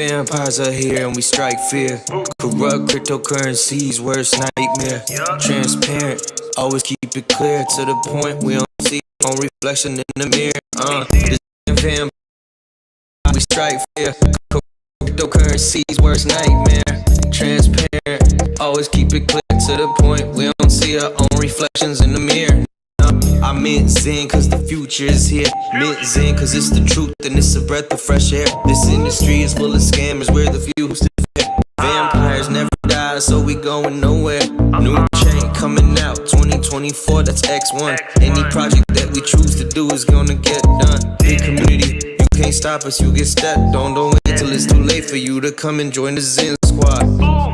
vampires are here and we strike fear. Corrupt cryptocurrencies, worst nightmare. Transparent, always keep it clear to the point we don't see on reflection in the mirror. This vampire, we strike fear. Cryptocurrencies, worst nightmare. Transparent, always keep it clear to the point we don't see our own reflections in the mirror. I meant Zen cause the future is here. Meant Zen cause it's the truth and it's a breath of fresh air. This industry is full of scammers, we're the few who still fair. Vampires never die, so we going nowhere. New chain coming out 2024, that's X1. Any project that we choose to do is gonna get done. Big community, you can't stop us, you get stepped on. Don't wait till it's too late for you to come and join the Zen squad.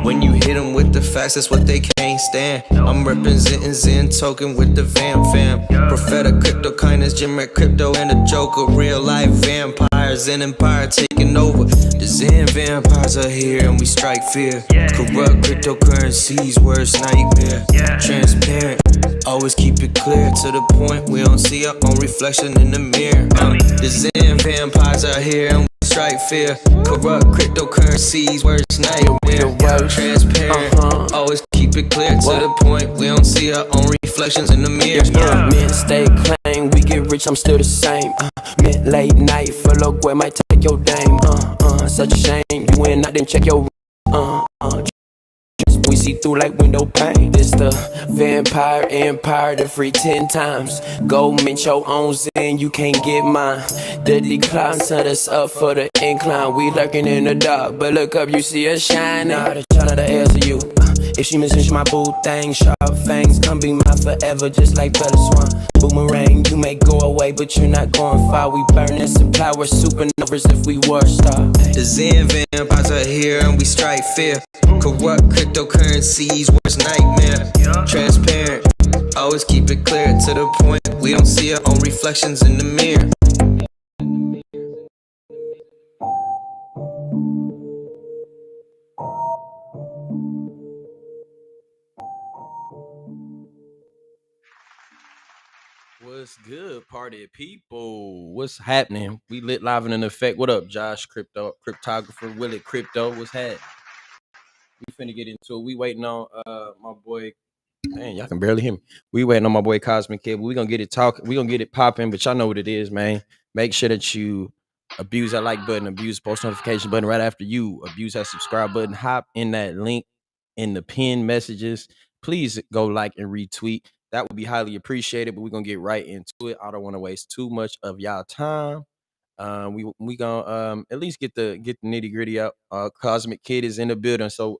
When you hit them with the facts, that's what they can't stand. I'm representing Zen token with the Vamp fam. Prophetic crypto kindness, Jim Rat crypto and a joker. Real life vampires, Zen empire taking over. The Zen vampires are here and we strike fear. Corrupt cryptocurrencies, worst nightmare. Transparent, always keep it clear to the point we don't see our own reflection in the mirror. The Zen vampires are here and we strike fear. Corrupt cryptocurrencies, worst nightmare. Transparent, always keep it clear to the point we don't see our own reflections in the mirror. Men stay claim, we get rich, I'm still the same. Men late night, follow where might take your dame. Such a shame, you went out then check your we see through like window pane. This the vampire empire, the free 10 times. Go mint your own Zen, you can't get mine. The decline set us up for the incline. We lurking in the dark, but look up, you see us shining. Nah, the China, the L's to you. If she misses my boo thing, sharp fangs, come be mine forever, just like Bella Swan. Boomerang, you may go away, but you're not going far. We burning supply, we're supernovas if we were a star. The Zen vampires are here and we strike fear. Corrupt cryptocurrencies, worst nightmare. Transparent, always keep it clear to the point we don't see our own reflections in the mirror. What's good, party people? What's happening? We lit live and in effect. What up, Josh? Cryptographer, Willie Crypto. What's happening? We finna get into it. We waiting on my boy. Man, y'all can barely hear me. We waiting on my boy Cosmic Kid. We gonna get it talking. We gonna get it popping. But y'all know what it is, man. Make sure that you abuse that like button, abuse post notification button right after you abuse that subscribe button. Hop in that link in the pinned messages. Please go like and retweet. That would be highly appreciated. But we're gonna get right into it. I don't want to waste too much of y'all time. We gonna at least get the nitty gritty out. Cosmic Kid is in the building, so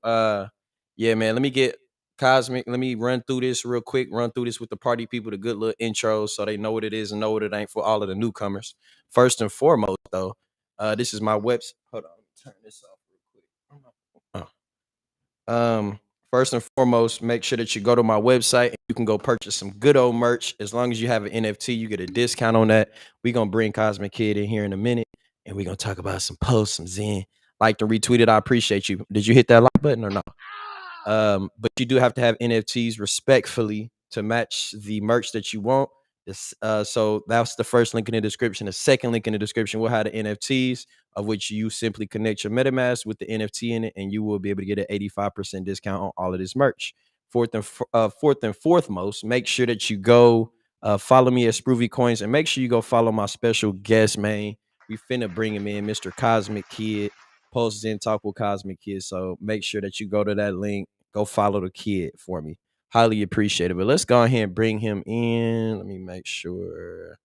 yeah, man. Let me get Cosmic. Let me run through this real quick. Run through this with the party people, the good little intros, so they know what it is and know what it ain't for all of the newcomers. First and foremost, though, this is my website. Hold on, let me turn this off real quick. First and foremost, make sure that you go to my website and you can go purchase some good old merch. As long as you have an NFT, you get a discount on that. We're gonna bring Cosmic Kid in here in a minute and we're gonna talk about some posts, some Zen. Like to retweet it. I appreciate you. Did you hit that like button or not? But you do have to have NFTs respectfully to match the merch that you want. So that's the first link in the description. The second link in the description will have the NFTs, of which you simply connect your MetaMask with the NFT in it, and you will be able to get an 85% discount on all of this merch. Fourth and foremost, make sure that you go follow me at Sproovy Coins, and make sure you go follow my special guest, man. We finna bring him in, Mr. Cosmic Kid. Posts in Talk with Cosmic Kid. So make sure that you go to that link. Go follow the kid for me. Highly appreciate it. But let's go ahead and bring him in. Let me make sure.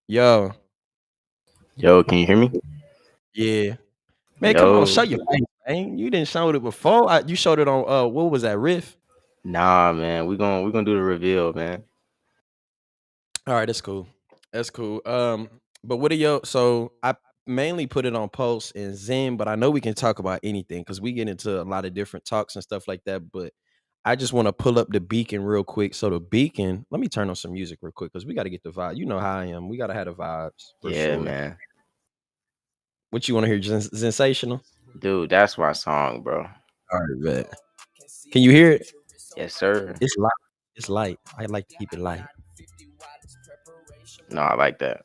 Yo. Yo, can you hear me? Yeah. Man, come on, show your face, man. You didn't show it before. You showed it on what was that, Riff? Nah, man. We're gonna do the reveal, man. All right, that's cool. That's cool. But what are your so I mainly put it on posts and Zen, but I know we can talk about anything because we get into a lot of different talks and stuff like that. But I just want to pull up the beacon real quick. So the beacon, let me turn on some music real quick because we got to get the vibe. You know how I am. We gotta have the vibes for sure. Man. What you want to hear? Sensational? Dude, that's my song, bro. All right, bet. Can you hear it? Yes, sir. It's light. It's light. I like to keep it light. No, I like that.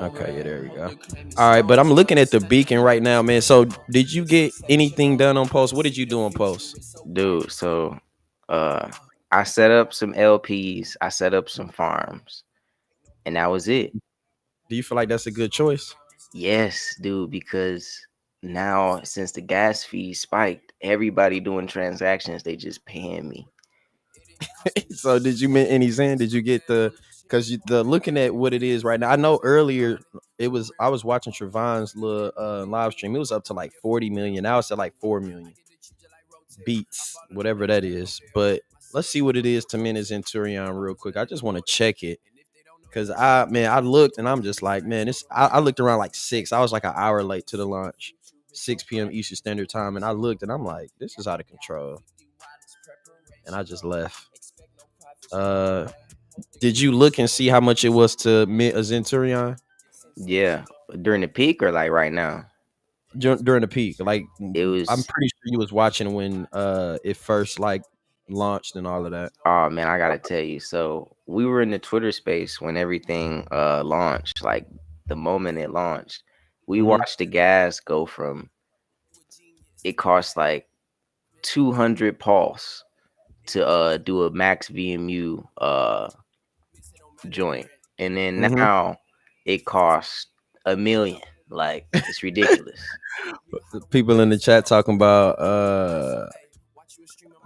Okay, yeah, there we go. All right, but I'm looking at the beacon right now, man. So, did you get anything done on post? What did you do on post? Dude, so uh I set up some LPs, I set up some farms, and that was it. Do you feel like that's a good choice? Yes, dude, because now since the gas fee spiked, everybody doing transactions, they just paying me. So, did you mint any Zen? Did you get the? Because the looking at what it is right now, I know earlier it was I was watching Trevon's little live stream. It was up to like 40 million. Now it's at like 4 million beats, whatever that is. But let's see what it is to mint a Centurion real quick. I just want to check it. Cause I looked and I'm just like, man, I looked around like 6. I was like an hour late to the launch, 6 p.m. Eastern Standard Time, and I looked and I'm like, this is out of control, and I just left. Uh, did you look and see how much it was to mint a Centurion Yeah, during the peak or like right now? during the peak? Like, It I'm was pretty sure you was watching when it first like launched and all of that. oh man, I gotta tell you. So we were in the Twitter space when everything launched, like the moment it launched. We Mm-hmm. watched the gas go from it cost like 200 pulse to do a max VMU joint. And then Mm-hmm. now it costs 1 million. Like it's ridiculous. People in the chat talking about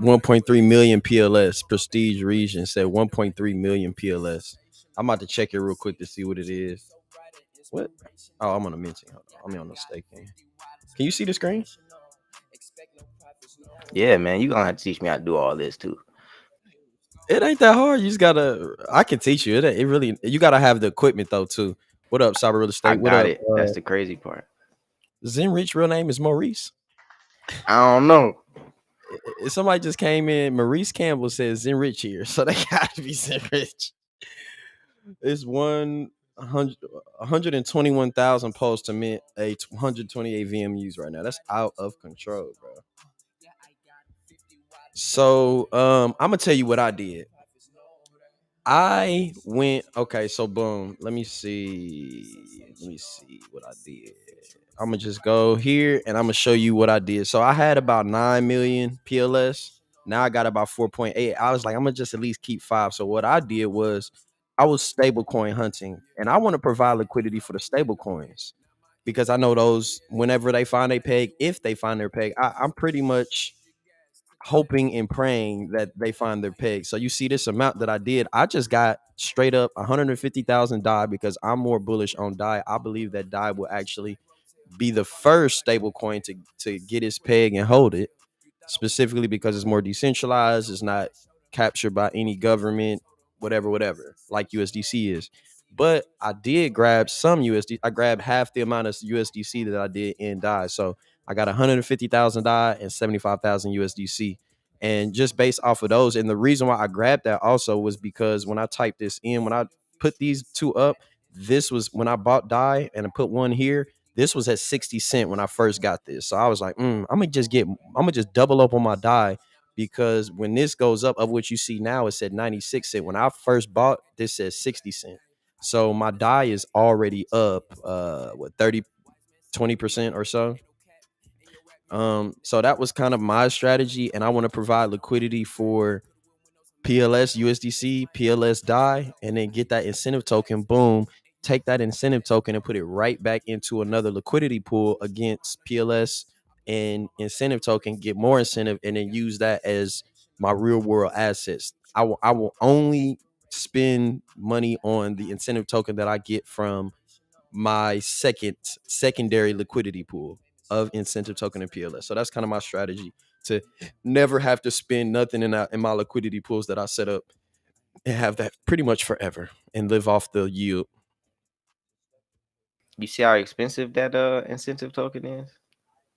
1.3 million PLS. Prestige Region said 1.3 million PLS. I'm about to check it real quick to see what it is. What? Oh, I'm on a minting. Hold on. I'm on a staking. Can you see the screen? Yeah, man, you gonna have to teach me how to do all this too. It ain't that hard. You just gotta. I can teach you. It really. You gotta have the equipment though too. What up, Cyber Real I Estate? What got up? it. That's the crazy part. Zen Rich real name is Maurice. I don't know. Somebody just came in. Maurice Campbell says Zen Rich here, so they gotta be Zen Rich. It's 121,000 posts to mint a 128 VMUs right now. That's out of control, bro. So I'm gonna tell you what I did. I went okay, so boom. Let me see. Let me see what I did. I'm gonna just go here and I'm gonna show you what I did. So I had about 9 million PLS. Now I got about 4.8. I was like, I'm gonna just at least keep 5. So what I did was I was stable coin hunting, and I want to provide liquidity for the stable coins because I know those whenever they find a peg, if they find their peg, I'm pretty much hoping and praying that they find their peg. So you see this amount that I did, I just got straight up 150,000 DAI because I'm more bullish on DAI. I believe that DAI will actually be the first stable coin to get its peg and hold it, specifically because it's more decentralized, it's not captured by any government, whatever, like USDC is. But I did grab some USD. I grabbed half the amount of USDC that I did in DAI. So I got 150,000 DAI and 75,000 USDC. And just based off of those, and the reason why I grabbed that also was because when I typed this in, when I put these two up, this was when I bought DAI and I put one here. This was at 60 cent when I first got this. So I was like, I'm gonna just double up on my DAI because when this goes up, of what you see now, it's at 96 cent. When I first bought, this says 60 cent. So my DAI is already up 30, 20% or so. So that was kind of my strategy, and I want to provide liquidity for PLS, USDC, PLS DAI, and then get that incentive token. Boom, take that incentive token and put it right back into another liquidity pool against PLS and incentive token, get more incentive, and then use that as my real world assets. I will only spend money on the incentive token that I get from my secondary liquidity pool of incentive token and PLS. So that's kind of my strategy to never have to spend nothing in my liquidity pools that I set up and have that pretty much forever and live off the yield. You see how expensive that incentive token is?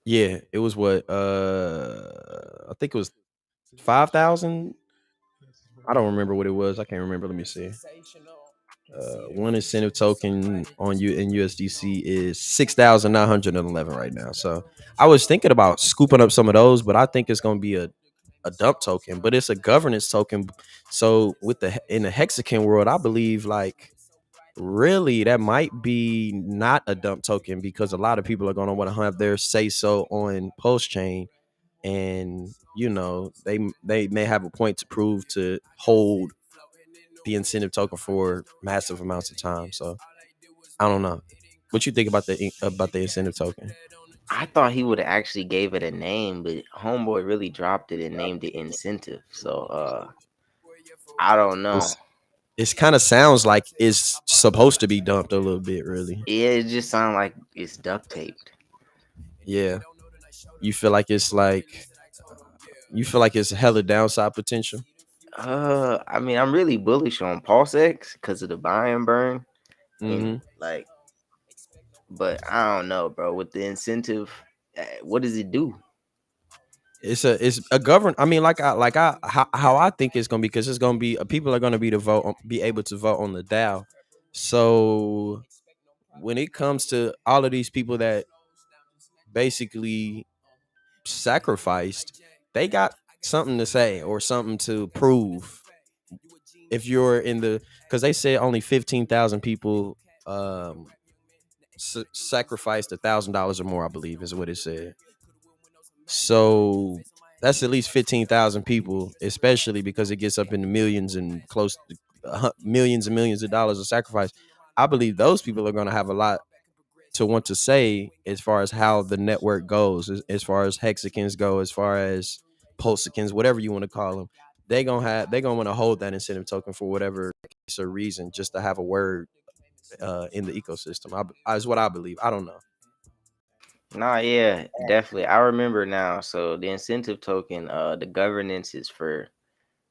Yeah, it was what I think it was 5,000. I don't remember what it was. I can't remember. Let me see. One incentive token on you in USDC is 6,911 right now. So I was thinking about scooping up some of those, but I think it's going to be a dump token, but it's a governance token. So with the in the hexagon world, I believe like really that might be not a dump token because a lot of people are going to want to have their say so on Pulse Chain, and they may have a point to prove to hold the incentive token for massive amounts of time. So I don't know. What you think about the incentive token? I thought he would have actually gave it a name, but homeboy really dropped it and named it incentive. So I don't know. It's kind of sounds like it's supposed to be dumped a little bit, really. Yeah, it just sounds like it's duct taped. Yeah, you feel like it's hella downside potential. I mean, I'm really bullish on Pulse X because of the buy and burn and Hmm. like, but I don't know, bro. With the incentive, what does it do? It's a govern. I mean, how I think it's gonna be, because it's gonna be people are gonna be able to vote on the DAO. So when it comes to all of these people that basically sacrificed, they got something to say or something to prove. If you're in the, because they said only 15,000 people um sacrificed $1,000 or more, I believe is what it said. So that's at least 15,000 people, especially because it gets up into millions and close to millions and millions of dollars of sacrifice. I believe those people are going to have a lot to want to say as far as how the network goes, as far as hexagons go, as far as pulsicans, whatever you want to call them. They're gonna want to hold that incentive token for whatever case or reason, just to have a word in the ecosystem. Is what I believe. I don't know. Nah, yeah, definitely. I remember now. So the incentive token, the governance is for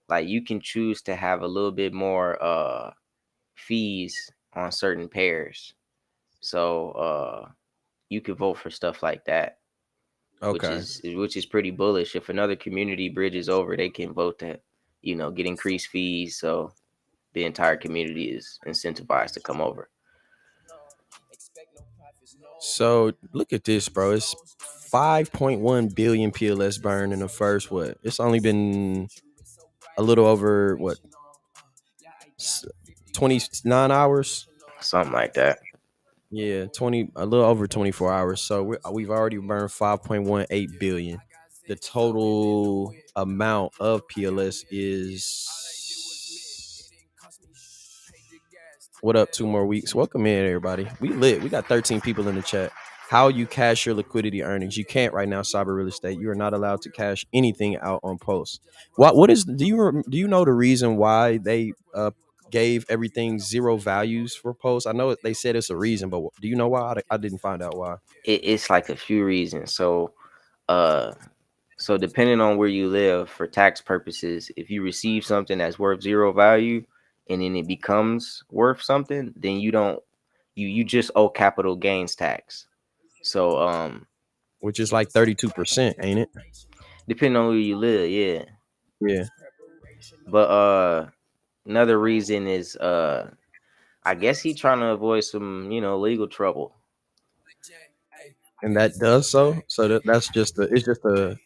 like you can choose to have a little bit more fees on certain pairs. So you could vote for stuff like that, Okay. which is pretty bullish. If another community bridges over, they can vote to, get increased fees. So the entire community is incentivized to come over. So look at this, bro. It's 5.1 billion PLS burn in the first what? It's only been a little over what, 29 hours. Something like that. Yeah, a little over 24 hours. So we've already burned 5.18 billion. The total amount of PLS is, what up? 2 more weeks. Welcome in, everybody. We lit. We got 13 people in the chat. How you cash your liquidity earnings? You can't right now. Cyber real estate. You are not allowed to cash anything out on post. What is? Do you know the reason why they gave everything zero values for posts? I know they said it's a reason, but do you know why? I didn't find out why. It's like a few reasons. Uh, so depending on where you live, for tax purposes, if you receive something that's worth zero value and then it becomes worth something, then you just owe capital gains tax. So Which is like 32%, ain't it? depending on where you live, yeah. Yeah, But another reason is I guess he trying to avoid some, legal trouble. and that does so. So that's just it's just a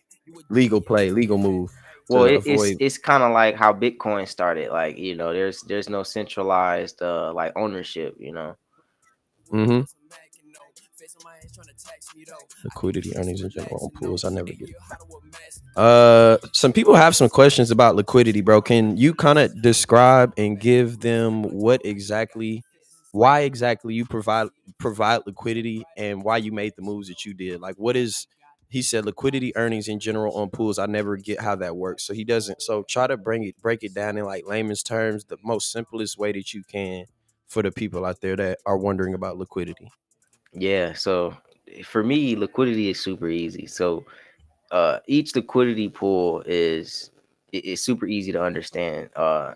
legal play, legal move Well, to it's avoid. it's kind of like how Bitcoin started. Like, there's no centralized like ownership. Mm-hmm. Liquidity earnings in general on pools. I never get. Some people have some questions about liquidity, bro. Can you kind of describe and give them why exactly you provide liquidity and why you made the moves that you did? Like, what is? He said liquidity earnings in general on pools. I never get how that works. So he doesn't. So try to break it down in like layman's terms, the most simplest way that you can for the people out there that are wondering about liquidity. Yeah, so for me, liquidity is super easy. So each liquidity pool is super easy to understand.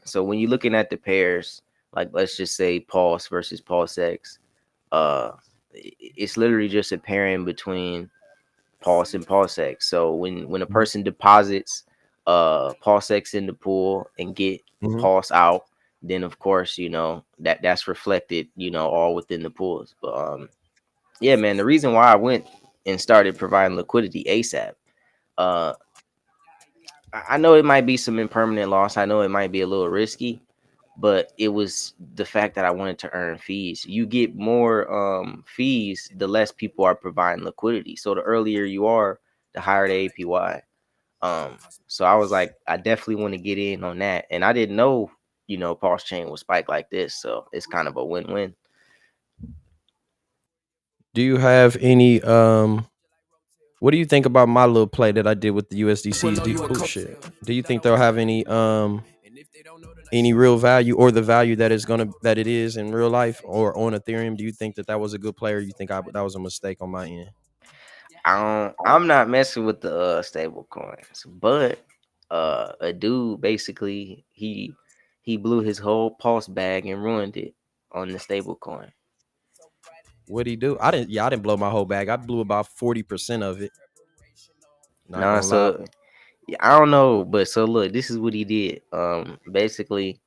So when you're looking at the pairs, like let's just say Pulse versus Pulse X, it's literally just a pairing between Pulse and Pulse X. So when a person deposits Pulse X in the pool and get Mm-hmm. Pulse out, then of course that's reflected all within the pools. But yeah, man, the reason why I went and started providing liquidity ASAP. Uh, I know it might be some impermanent loss. I know it might be a little risky, but it was the fact that I wanted to earn fees. You get more fees the less people are providing liquidity. So the earlier you are, the higher the APY. Um, so I was like, I definitely want to get in on that, and I didn't know, pulse chain would spike like this. So it's kind of a win-win. Do you have any what do you think about my little play that I did with the USDCs? Shit. Do you think they'll have any real value or the value that that it is in real life or on Ethereum? Do you think that that was a good play, or you think that was a mistake on my end? I'm not messing with the stable coins, but a dude basically he blew his whole pulse bag and ruined it on the stable coin. What'd he do? I didn't. Yeah, I didn't blow my whole bag. I blew about 40% of it. Not Nah, gonna lie. so yeah, I don't know, but so look, this is what he did. Basically,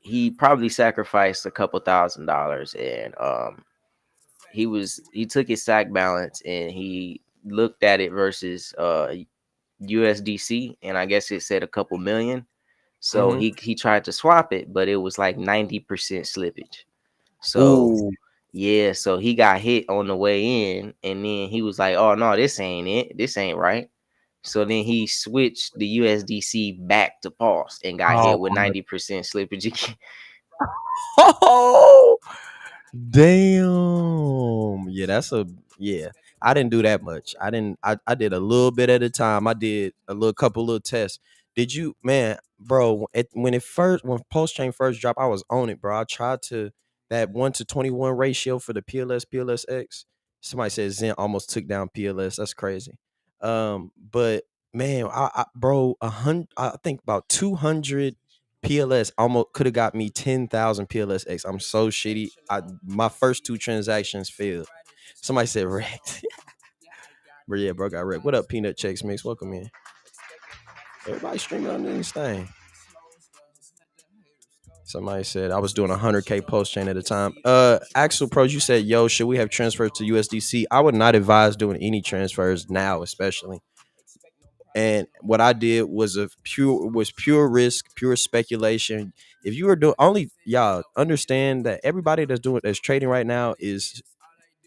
he probably sacrificed a couple $1,000, and he took his sack balance and he looked at it versus USDC, and I guess it said a couple million. So Mm-hmm. he tried to swap it, but it was like 90% slippage. So Ooh. yeah, so he got hit on the way in, and then he was like, "Oh no, this ain't it. This ain't right." So then he switched the USDC back to pulse and got hit Oh with my. 90% slippage again. Damn. Yeah, that's a yeah. I didn't do that much. I did a little bit at a time. I did a little couple little tests. Did you, man, bro, when Pulse Chain first dropped, I was on it, bro. I tried to that 1 to 21 ratio for the PLSX. Somebody said Zen almost took down PLS. That's crazy. But man, bro, 100, I think about 200 PLS almost could have got me 10,000 PLSX. I'm so shitty. My first two transactions failed. Somebody said wrecked. But yeah, bro got wrecked. What up, Peanut Checks Mix? Welcome in. Everybody streaming on this thing. Somebody said I was doing 100K post chain at a time. Axel Pros, you said, yo, should we have transfers to USDC? I would not advise doing any transfers now, especially. And what I did was pure risk, pure speculation. If you were doing only y'all understand that everybody that's trading right now is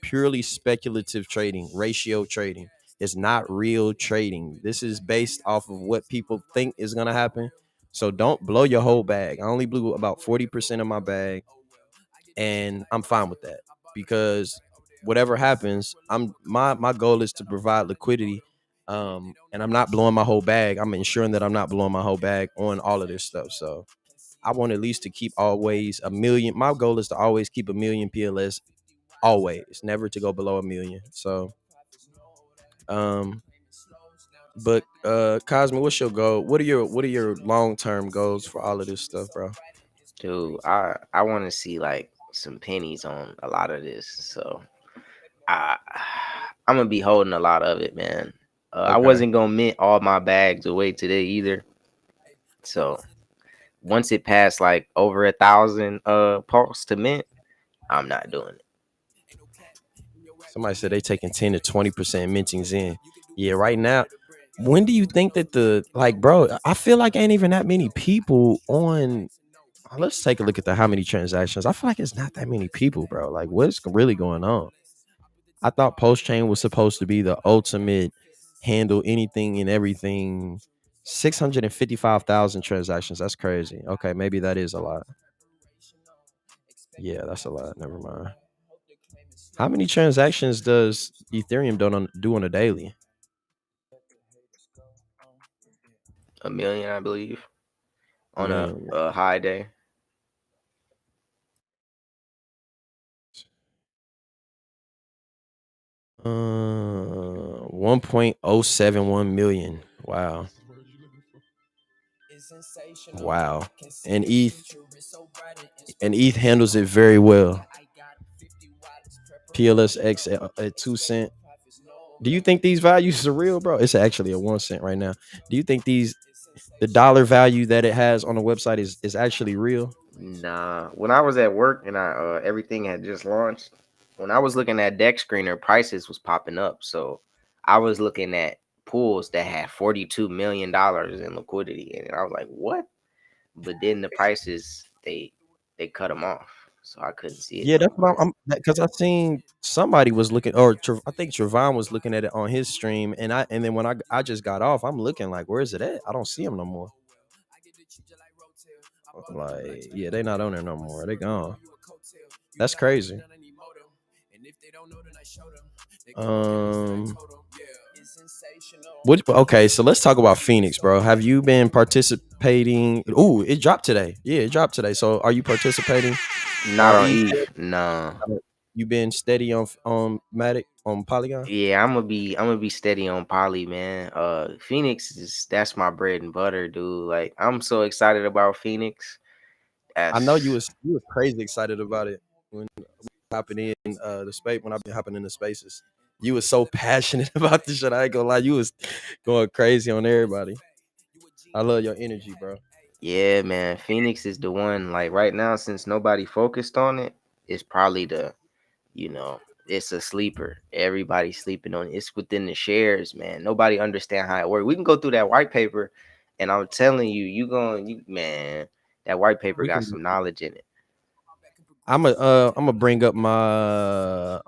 purely speculative trading, ratio trading. It's not real trading. This is based off of what people think is gonna happen. So don't blow your whole bag. I only blew about 40% of my bag, and I'm fine with that because whatever happens, my goal is to provide liquidity, and I'm not blowing my whole bag. I'm ensuring that I'm not blowing my whole bag on all of this stuff. So I want at least to keep always a million. My goal is to always keep a million PLS, always, never to go below a million. So um but Cosmo, what's your goal? What are your long-term goals for all of this stuff, bro? Dude, I want to see like some pennies on a lot of this. So I I'm gonna be holding a lot of it, man. I Okay. wasn't gonna mint all my bags away today either. So once it passed like over 1,000 pulse to mint, I'm not doing it. Somebody said they taking 10 to 20% minting in. Yeah, right now. When do you think that bro, I feel like ain't even that many people on. Let's take a look at how many transactions. I feel like it's not that many people, bro. Like, what's really going on? I thought Post Chain was supposed to be the ultimate handle anything and everything. 655,000 transactions. That's crazy. Okay, maybe that is a lot. Yeah, that's a lot. Never mind. How many transactions does Ethereum do on a daily? A million, I believe, A on a, million. a high day. 1.071 million. Wow. Wow. And ETH handles it very well. PLSX at 2 cent. Do you think these values are real, bro? It's actually a 1 cent right now. Do you think the dollar value that it has on the website is actually real? Nah, when I was at work and I everything had just launched, when I was looking at Deck Screener, prices was popping up. So I was looking at pools that had $42 million in liquidity, and I was like, "What?" but then the prices they cut them off, so I couldn't see it Yeah, no that's more. what I'm because I seen somebody was looking, or I think Trevon was looking at it on his stream, and then when I just got off, I'm looking like, where is it at? I don't see him no more. Like, yeah, they not on there no more. They gone. That's crazy. Um, what? Okay, so let's talk about Phoenix, bro. Have you been participating? Ooh, it dropped today. Yeah, it dropped today. So, are you participating Not on on ETH? ETH, no. You been steady on Matic on Polygon? Yeah, I'm gonna be steady on Poly, man. Phoenix is that's my bread and butter, dude. Like I'm so excited about Phoenix. I know That's you was crazy excited about it when hopping in the space when I've been hopping in the spaces. You was so passionate about this shit. I ain't gonna lie, you was going crazy on everybody. I love your energy, bro. yeah, man. Phoenix is the one. Like right now, since nobody focused on it, it's probably it's a sleeper. Everybody's sleeping on it. It's within the shares, man. Nobody understand how it works. We can go through that white paper, and I'm telling you, man, that white paper We got can. some knowledge in it. I'm gonna bring up my.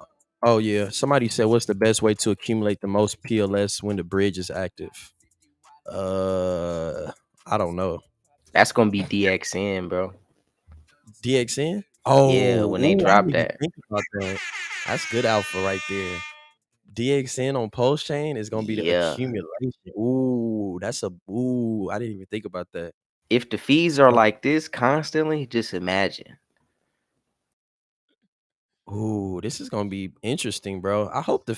Oh yeah, somebody said, "What's the best way to accumulate the most PLS when the bridge is active?" Uh, I don't know. That's gonna be DXN, bro. DXN. Yeah, Oh, when they ooh, I didn't drop even that. think about that. That's good alpha right there. DXN on post chain is gonna be the Yeah. accumulation. Ooh, that's a ooh. I didn't even think about that. If the fees are Uh, like this constantly, just imagine. Ooh, this is gonna be interesting, bro. I hope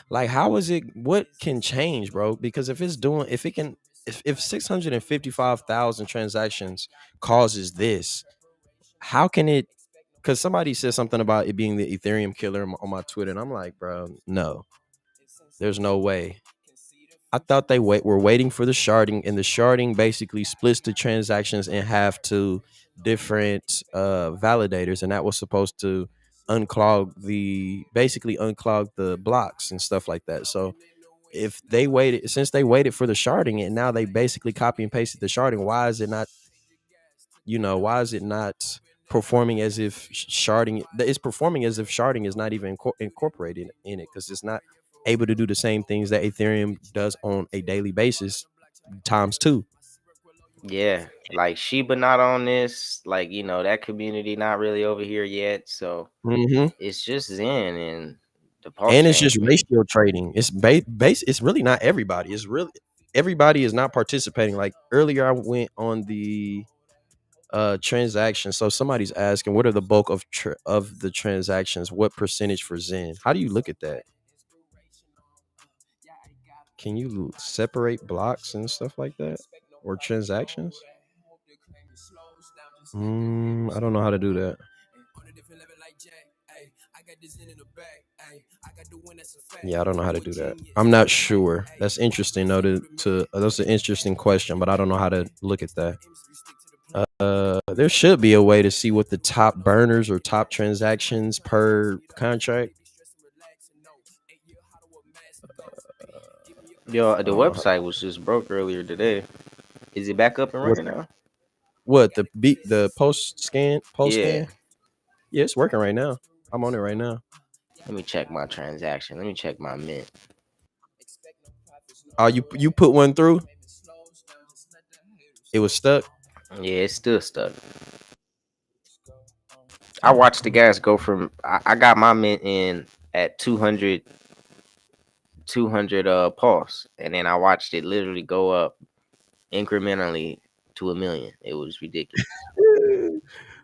like, how is it? What can change, bro? Because if it can, if 655,000 transactions causes this, how can it? Because somebody said something about it being the Ethereum killer on my Twitter, and I'm like, bro, no, there's no way. I thought were waiting for the sharding, and the sharding basically splits the transactions in half to different validators, and that was supposed to unclog the blocks and stuff like that. So if they waited, since they waited for the sharding, and now they basically copy and pasted the sharding, why is it not performing as if sharding? It's performing as if sharding is not even incorporated in it, because it's not able to do the same things that Ethereum does on a daily basis times two. Yeah. Like Sheba not on this. Like, that community not really over here yet. So Hmm. it's just Zen and the pulse And it's just chains, man. ratio trading. It's base. It's really not everybody. It's really everybody is not participating. Like earlier, I went on the transaction. So somebody's asking, what are the bulk of the transactions? What percentage for Zen? How do you look at that? Can you separate blocks and stuff like that, or transactions? I don't know how to do that. Yeah, I don't know how to do that. I'm not sure. That's interesting though. That's an interesting question, but I don't know how to look at that. There should be a way to see what the top burners or top transactions per contract. Yo, I the don't know how. website was just broke earlier today. Is it back up and What running now? the post Yeah. scan? Yeah, it's working right now. I'm on it right now. Let me check my transaction. Let me check my mint. Oh, you put one through? It was stuck. Yeah, it's still stuck. I watched the gas go from I got my mint in at 200 pulse, and then I watched it literally go up incrementally to a million. It was ridiculous.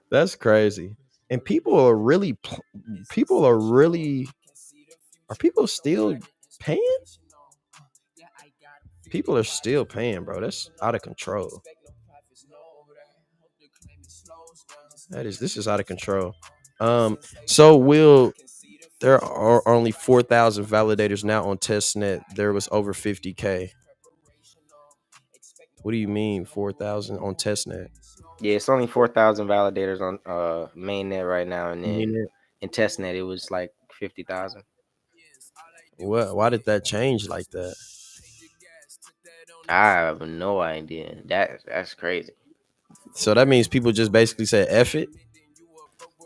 That's crazy. And people are really are people still paying? People are still paying, bro. That's out of control. This is out of control. So will there are only 4,000 validators now on testnet. There was over 50K. What do you mean 4,000 on testnet? Yeah, it's only 4,000 validators on mainnet right now, and You mean then it? in testnet it was like 50,000. What? Why did that change like that? I have no idea. That's crazy. So that means people just basically said F it.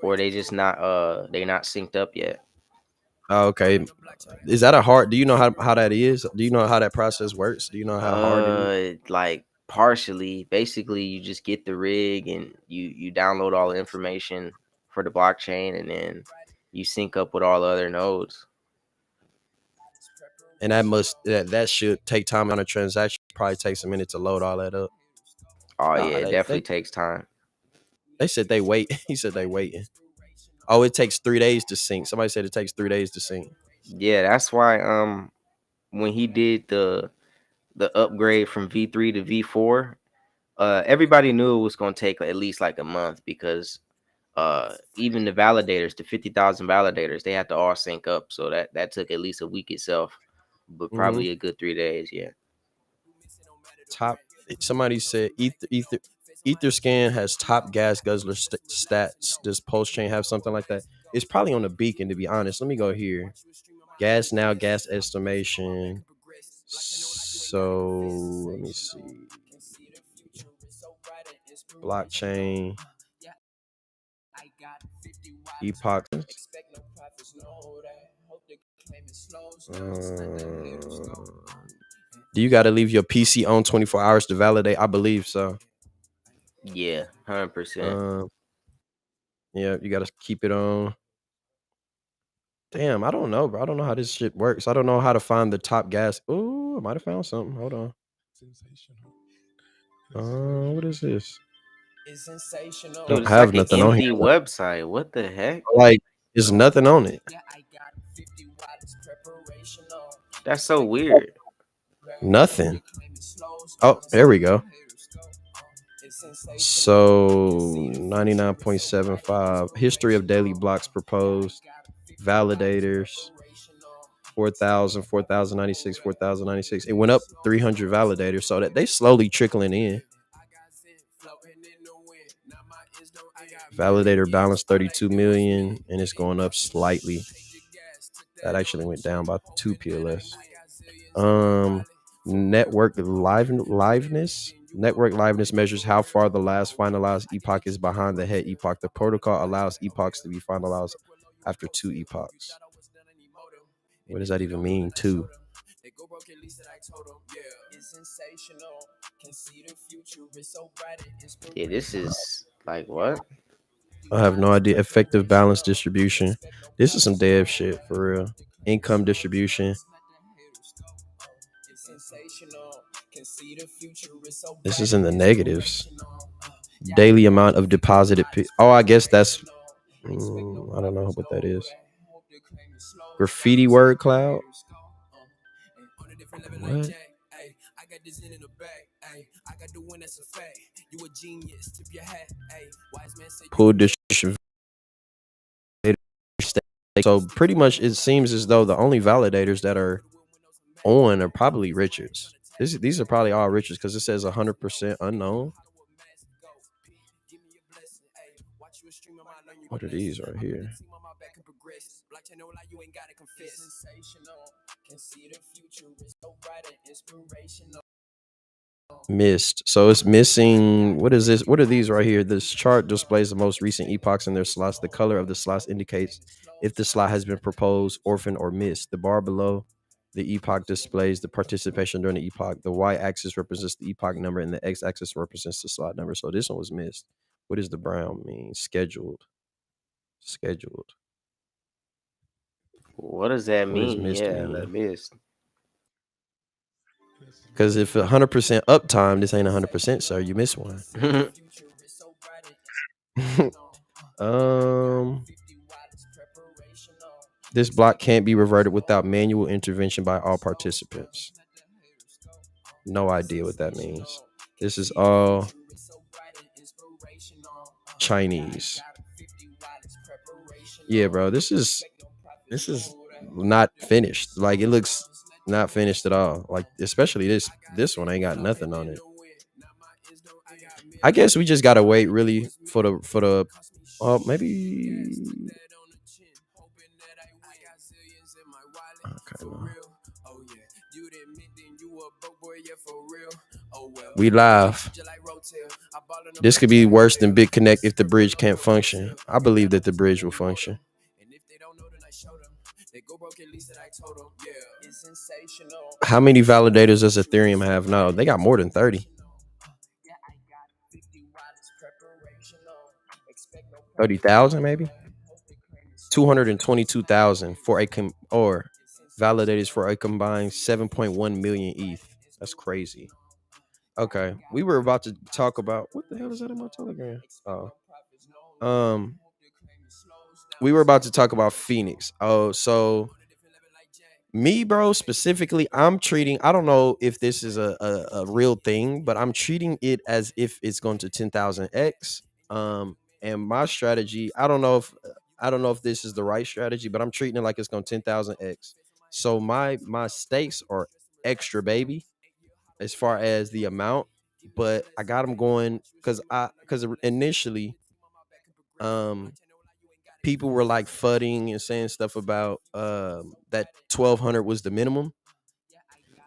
or they not synced up yet. Oh, okay. Is that a hard? Do you know how that is? Do you know how that process works? Do you know how hard it is? Like partially. Basically, you just get the rig and you download all the information for the blockchain, and then you sync up with all the other nodes. And that should take time on a transaction. Probably takes a minute to load all that up. Oh Nah, yeah, it definitely takes time. they said they wait. He said they waiting. Oh, it takes 3 days to sync. Somebody said it takes 3 days to sync. Yeah, that's why when he did the upgrade from V3 to V4, everybody knew it was going to take at least like a month because even the validators, the 50,000 validators, they had to all sync up. So that took at least a week itself, but Mm-hmm. probably a good 3 days. Yeah. Top. Somebody said Etherscan has top gas guzzler stats. Does Pulse Chain have something like that? It's probably on the beacon, to be honest. Let me go here. Gas now, gas estimation. So let me see. Blockchain. Epoch. Do you got to leave your PC on 24 hours to validate? I believe so. Yeah, 100%. Yeah, you got to keep it on. Damn, I don't know, bro. I don't know how this shit works. I don't know how to find the top gas. Oh, I might have found something. Hold on. What is this? Dude, Don't it's have like an nothing on empty here. website. What the heck? Like, there's nothing on it. That's so weird. Nothing. Oh, there we go. So 99.75 history of daily blocks proposed, validators 4,000, 4,096, 4,096. It went up 300 validators, so that they slowly trickling in. Validator balance 32 million, and it's going up slightly. That actually went down by 2 PLS. Network liveness. Network liveness measures how far the last finalized epoch is behind the head epoch. The protocol allows epochs to be finalized after 2 epochs. What does that even mean? 2. Yeah, this is like what? I have no idea. Effective balance distribution. This is some dev shit for real. Income distribution. This is in the negatives. Daily amount of deposited. Oh, I guess that's. I don't know what that is. Graffiti word cloud. What? Pool distribution. So pretty much, it seems as though the only validators that are on are probably Richards. These are probably all Richards because it says 100% unknown. What are these right here? Missed. So it's missing. What is this? What are these right here? This chart displays the most recent epochs in their slots. The color of the slots indicates if the slot has been proposed, orphaned, or missed. The bar below the epoch displays the participation during the epoch. The y-axis represents the epoch number, and the x-axis represents the slot number. So this one was missed. What does the brown mean? Scheduled. Scheduled. What does that What does mean? missed Yeah, mean? that missed. Because if 100% uptime, this ain't 100%, sir. You miss one. um, this block can't be reverted without manual intervention by all participants. No idea what that means. This is all Chinese. Yeah, bro. This is not finished. Like, it looks not finished at all. Like, especially this one ain't got nothing on it. I guess we just gotta wait really for the maybe. Okay, no. We live. This could be worse than Big Connect if the bridge can't function. I believe that the bridge will function. How many validators does Ethereum have? No, they got more than 30. 30,000 maybe? 222,000 for or validators for a combined 7.1 million ETH. That's crazy. Okay, we were about to talk about what the hell is that in my Telegram? Oh, um, we were about to talk about Phoenix. Oh, so me, bro, specifically, I'm treating. I don't know if this is a real thing, but I'm treating it as if it's going to 10,000x. And my strategy, I don't know if this is the right strategy, but I'm treating it like it's going 10,000x. So my stakes are extra, baby, as far as the amount, but I got them going because initially, um, people were like fudding and saying stuff about that 1,200 was the minimum.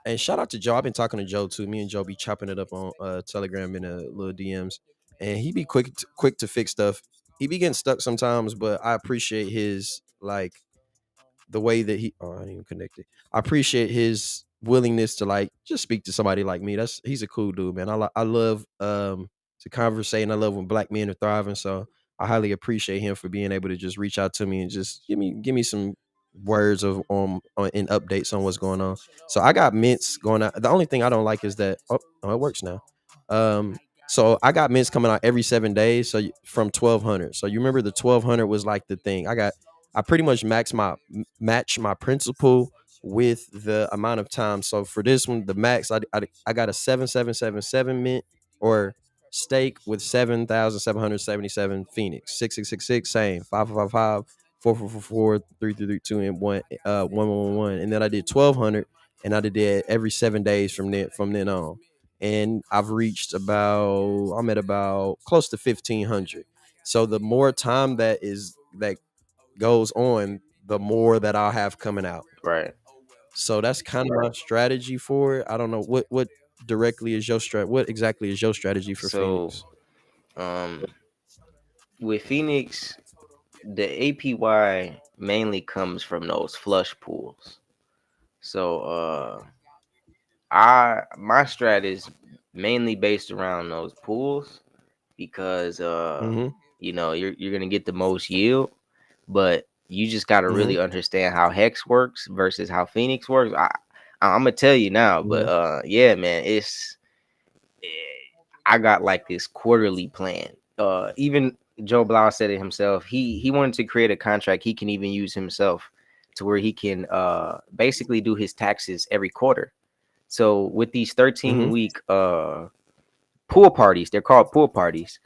And shout out to Joe. I've been talking to Joe too. Me and Joe be chopping it up on Telegram in a little DMs, and he be quick to fix stuff. He be getting stuck sometimes, but I appreciate his like the way that he I didn't even connect it. I appreciate his willingness to like just speak to somebody like me. He's a cool dude, man. I love to conversate, and I love when black men are thriving. So I highly appreciate him for being able to just reach out to me and just give me some words of and updates on what's going on. So I got mints going out. The only thing I don't like is that it works now. So I got mints coming out every 7 days. So from 1,200. So you remember the 1,200 was like the thing. I pretty much match my principal with the amount of time. So for this one, the max, I got a 7777 mint or stake with 7,777 Phoenix. 6666, same. 5555, 4444, 3332, and 1111. And then I did 1,200, and I did that every 7 days from then on. And I'm at about close to 1,500. So the more time that goes on, the more that I'll have coming out. Right. So that's kind of my strategy for it. I don't know what directly is your what exactly is your strategy for So, Phoenix? um, with Phoenix, the APY mainly comes from those flush pools. So, my strat is mainly based around those pools because Mm-hmm. you're gonna get the most yield, but you just gotta Mm-hmm. really understand how Hex works versus how Phoenix works. I'm gonna tell you now, but Mm-hmm. yeah, man, eh, I got like this quarterly plan. Even Joe Blau said it himself. He wanted to create a contract he can even use himself to where he can basically do his taxes every quarter. So with these 13 Mm-hmm. week pool parties, they're called pool parties.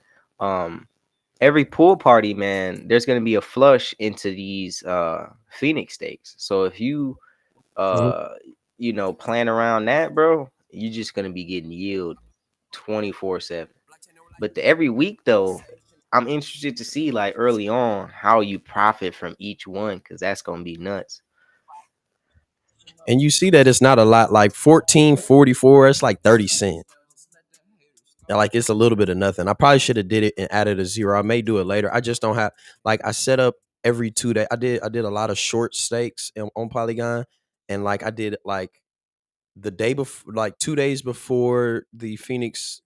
Every pool party, man, there's gonna be a flush into these Phoenix stakes. So if you Mm-hmm. uh plan around that, bro, you're just gonna be getting yield 24/7. But every week though, I'm interested to see like early on how you profit from each one because that's gonna be nuts. And you see that it's not a lot, like 1444, it's like 30 cents. Like it's a little bit of nothing. I probably should have did it and added a zero. I may do it later. I just don't have like I set up every 2 day. I did a lot of short stakes on Polygon, and like I did like the day before, like 2 days before the Phoenix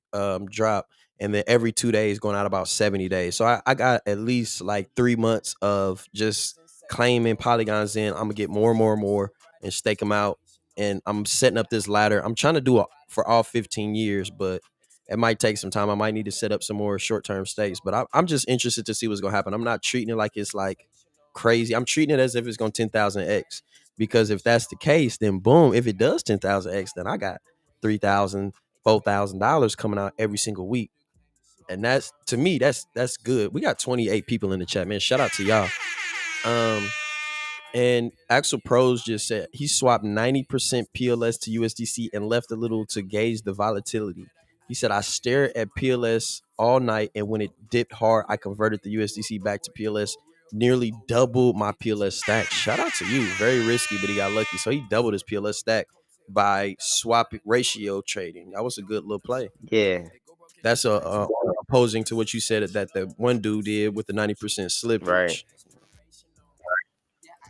drop, and then every 2 days going out about 70 days. So I got at least like 3 months of just claiming polygons in. I'm gonna get more and more and more and stake them out. And I'm setting up this ladder. I'm trying to do it for all 15 years, but it might take some time. I might need to set up some more short-term stakes. But I'm just interested to see what's gonna happen. I'm not treating it like it's like crazy. I'm treating it as if it's going 10,000x. Because if that's the case, then boom, if it does 10,000x, then I got $3,000, $4,000 coming out every single week. And that's to me, that's good. We got 28 people in the chat, man. Shout out to y'all. Um, and Axel Pros just said he swapped 90% PLS to USDC and left a little to gauge the volatility. He said, I stared at PLS all night, and when it dipped hard, I converted the USDC back to PLS, nearly doubled my PLS stack. Shout out to you. Very risky, but he got lucky. So he doubled his PLS stack by swapping ratio trading. That was a good little play. Yeah. That's opposing to what you said that the one dude did with the 90% Right. slippage.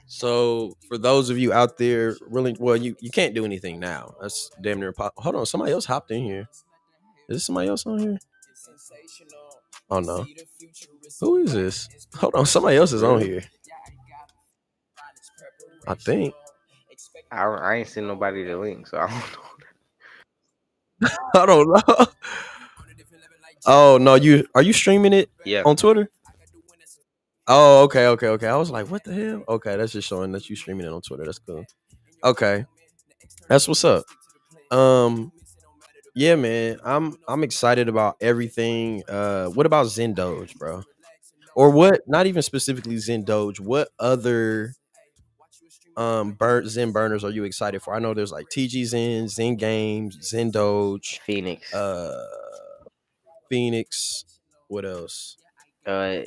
So for those of you out there, really, well, you can't do anything now. That's damn near impossible. Hold on, somebody else hopped in here. Is this somebody else on here? Oh no, who is this? Hold on, somebody else is on Really? here. I think. I ain't seen nobody the link, so I don't know. I don't know. Oh no, you are you streaming it Yeah. on Twitter? Oh, okay, okay, okay. I was like, what the hell? Okay, that's just showing that you streaming it on Twitter. That's cool. Okay, that's what's up. Um, yeah, man, I'm excited about everything. What about Zen Doge, bro? Or what? Not even specifically Zen Doge. What other Zen burners are you excited for? I know there's like TG Zen, Zen Games, Zen Doge, Phoenix. uh, Phoenix. What else? Uh,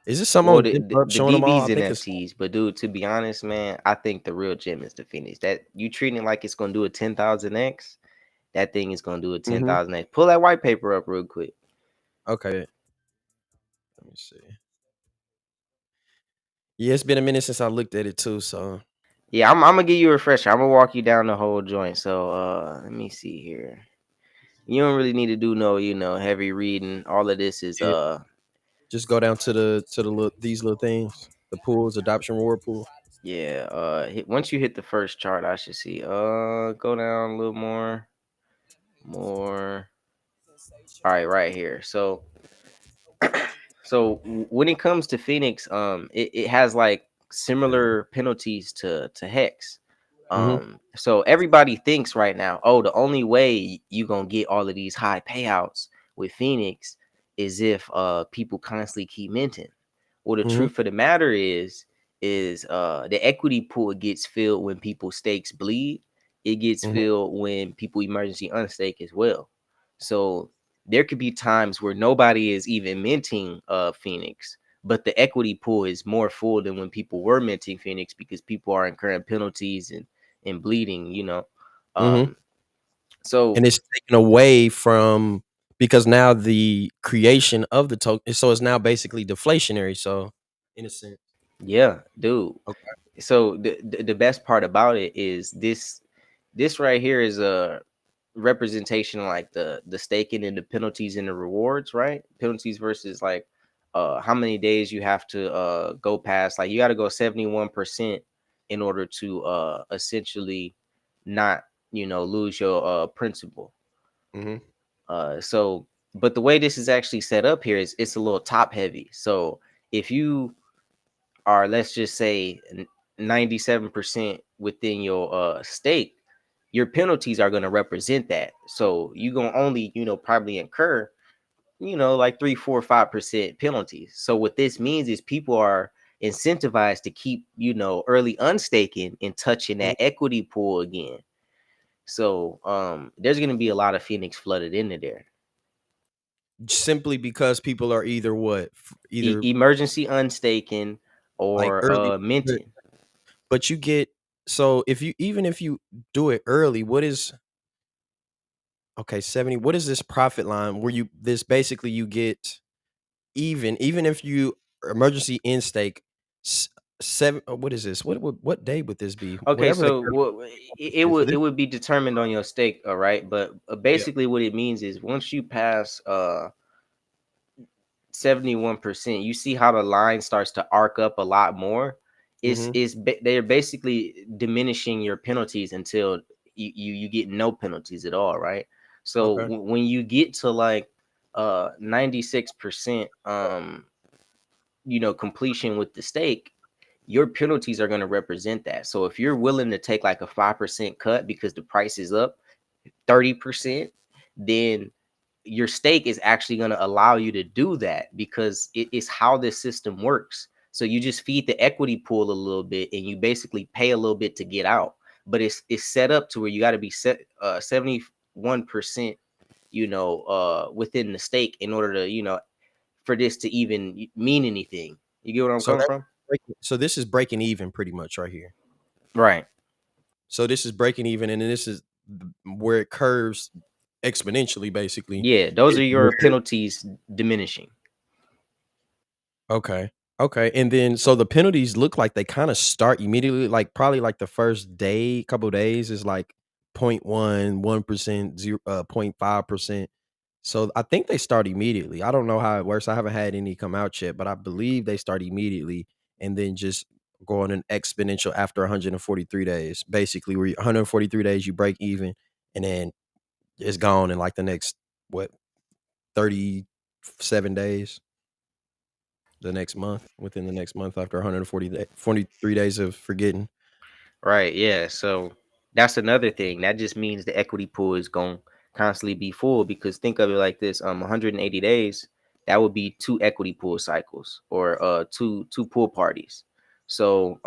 Is this something well, on the, Zen the Pub the showing them all? DB's I think it's. NFTs, but dude, to be honest, man, I think the real gem is the Phoenix. That you treating it like it's gonna do a 10,000x. That thing is gonna do a ten Hmm. thousand x. Pull that white paper up real quick. Okay, let me see. Yeah, it's been a minute since I looked at it too. So Yeah, I'm gonna give you a refresher. I'm gonna walk you down the whole joint. So let me see here. You don't really need to do no, heavy reading. All of this is yeah, just go down to the little these little things, the pools, adoption reward pool. yeah, once you hit the first chart, I should see. Go down a little more. All right, right here. So when it comes to Phoenix, it has like similar penalties to Hex. Hmm. So everybody thinks right now, oh, the only way you gonna get all of these high payouts with Phoenix is if people constantly keep minting. Well, the Hmm. truth of the matter is the equity pool gets filled when people stakes bleed. It gets Hmm. filled when people emergency unstake as well. So there could be times where nobody is even minting Phoenix, but the equity pool is more full than when people were minting Phoenix because people are incurring penalties and bleeding. Hmm. Um, so And it's taken away from because now the creation of the token, so it's now basically deflationary. So in a sense, yeah, dude. okay. So the best part about it is this right here is a representation of like the staking and the penalties and the rewards, right? Penalties versus like how many days you have to go past. Like you got to go 71% in order to essentially not lose your principal. Hmm. So but the way this is actually set up here is it's a little top heavy. So if you are, let's just say, 97% within your stake, your penalties are going to represent that. So you're going to only probably incur like 3 4 5% penalties. So what this means is people are incentivized to keep early unstaking and touching that equity pool again. So there's going to be a lot of Phoenix flooded into there. Simply because people are either what, either Emergency unstaking like or early, minting. but you get so if you even if you do it early, what is okay 70? What is this profit line where you this basically you get even if you emergency in stake s- seven? What is this? What day would this be? Okay, Whatever the so current it, it is. So would this, it would be determined on your stake, all right. But yeah. basically, what it means is once you pass 71%, you see how the line starts to arc up a lot more. Hmm. They're basically diminishing your penalties until you get no penalties at all, right? So Okay. when you get to like 96% completion with the stake, your penalties are going to represent that. So if you're willing to take like a 5% cut because the price is up 30%, then your stake is actually going to allow you to do that because it is how this system works. So you just feed the equity pool a little bit and you basically pay a little bit to get out. But it's set up to where you got to be set 71% within the stake in order to for this to even mean anything. You get what I'm So coming that from? so this is breaking even pretty much right here. Right. So this is breaking even, and then this is where it curves. exponentially, basically. Yeah, those Get are more your shares. penalties diminishing. Okay. Okay. And then so the penalties look like they kind of start immediately, like probably like the first day, couple days is like 0.1, 1%, 0.5%. So I think they start immediately. I don't know how it works. I haven't had any come out yet, but I believe they start immediately and then just go on an exponential after 143 days. Basically, where 143 days you break even and then it's gone in like the next what 37 days. The next month, within the next month after 43 days of forgetting. Right. Yeah. So that's another thing. That just means the equity pool is going to constantly be full because think of it like this: 180 days, that would be two equity pool cycles or two pool parties. So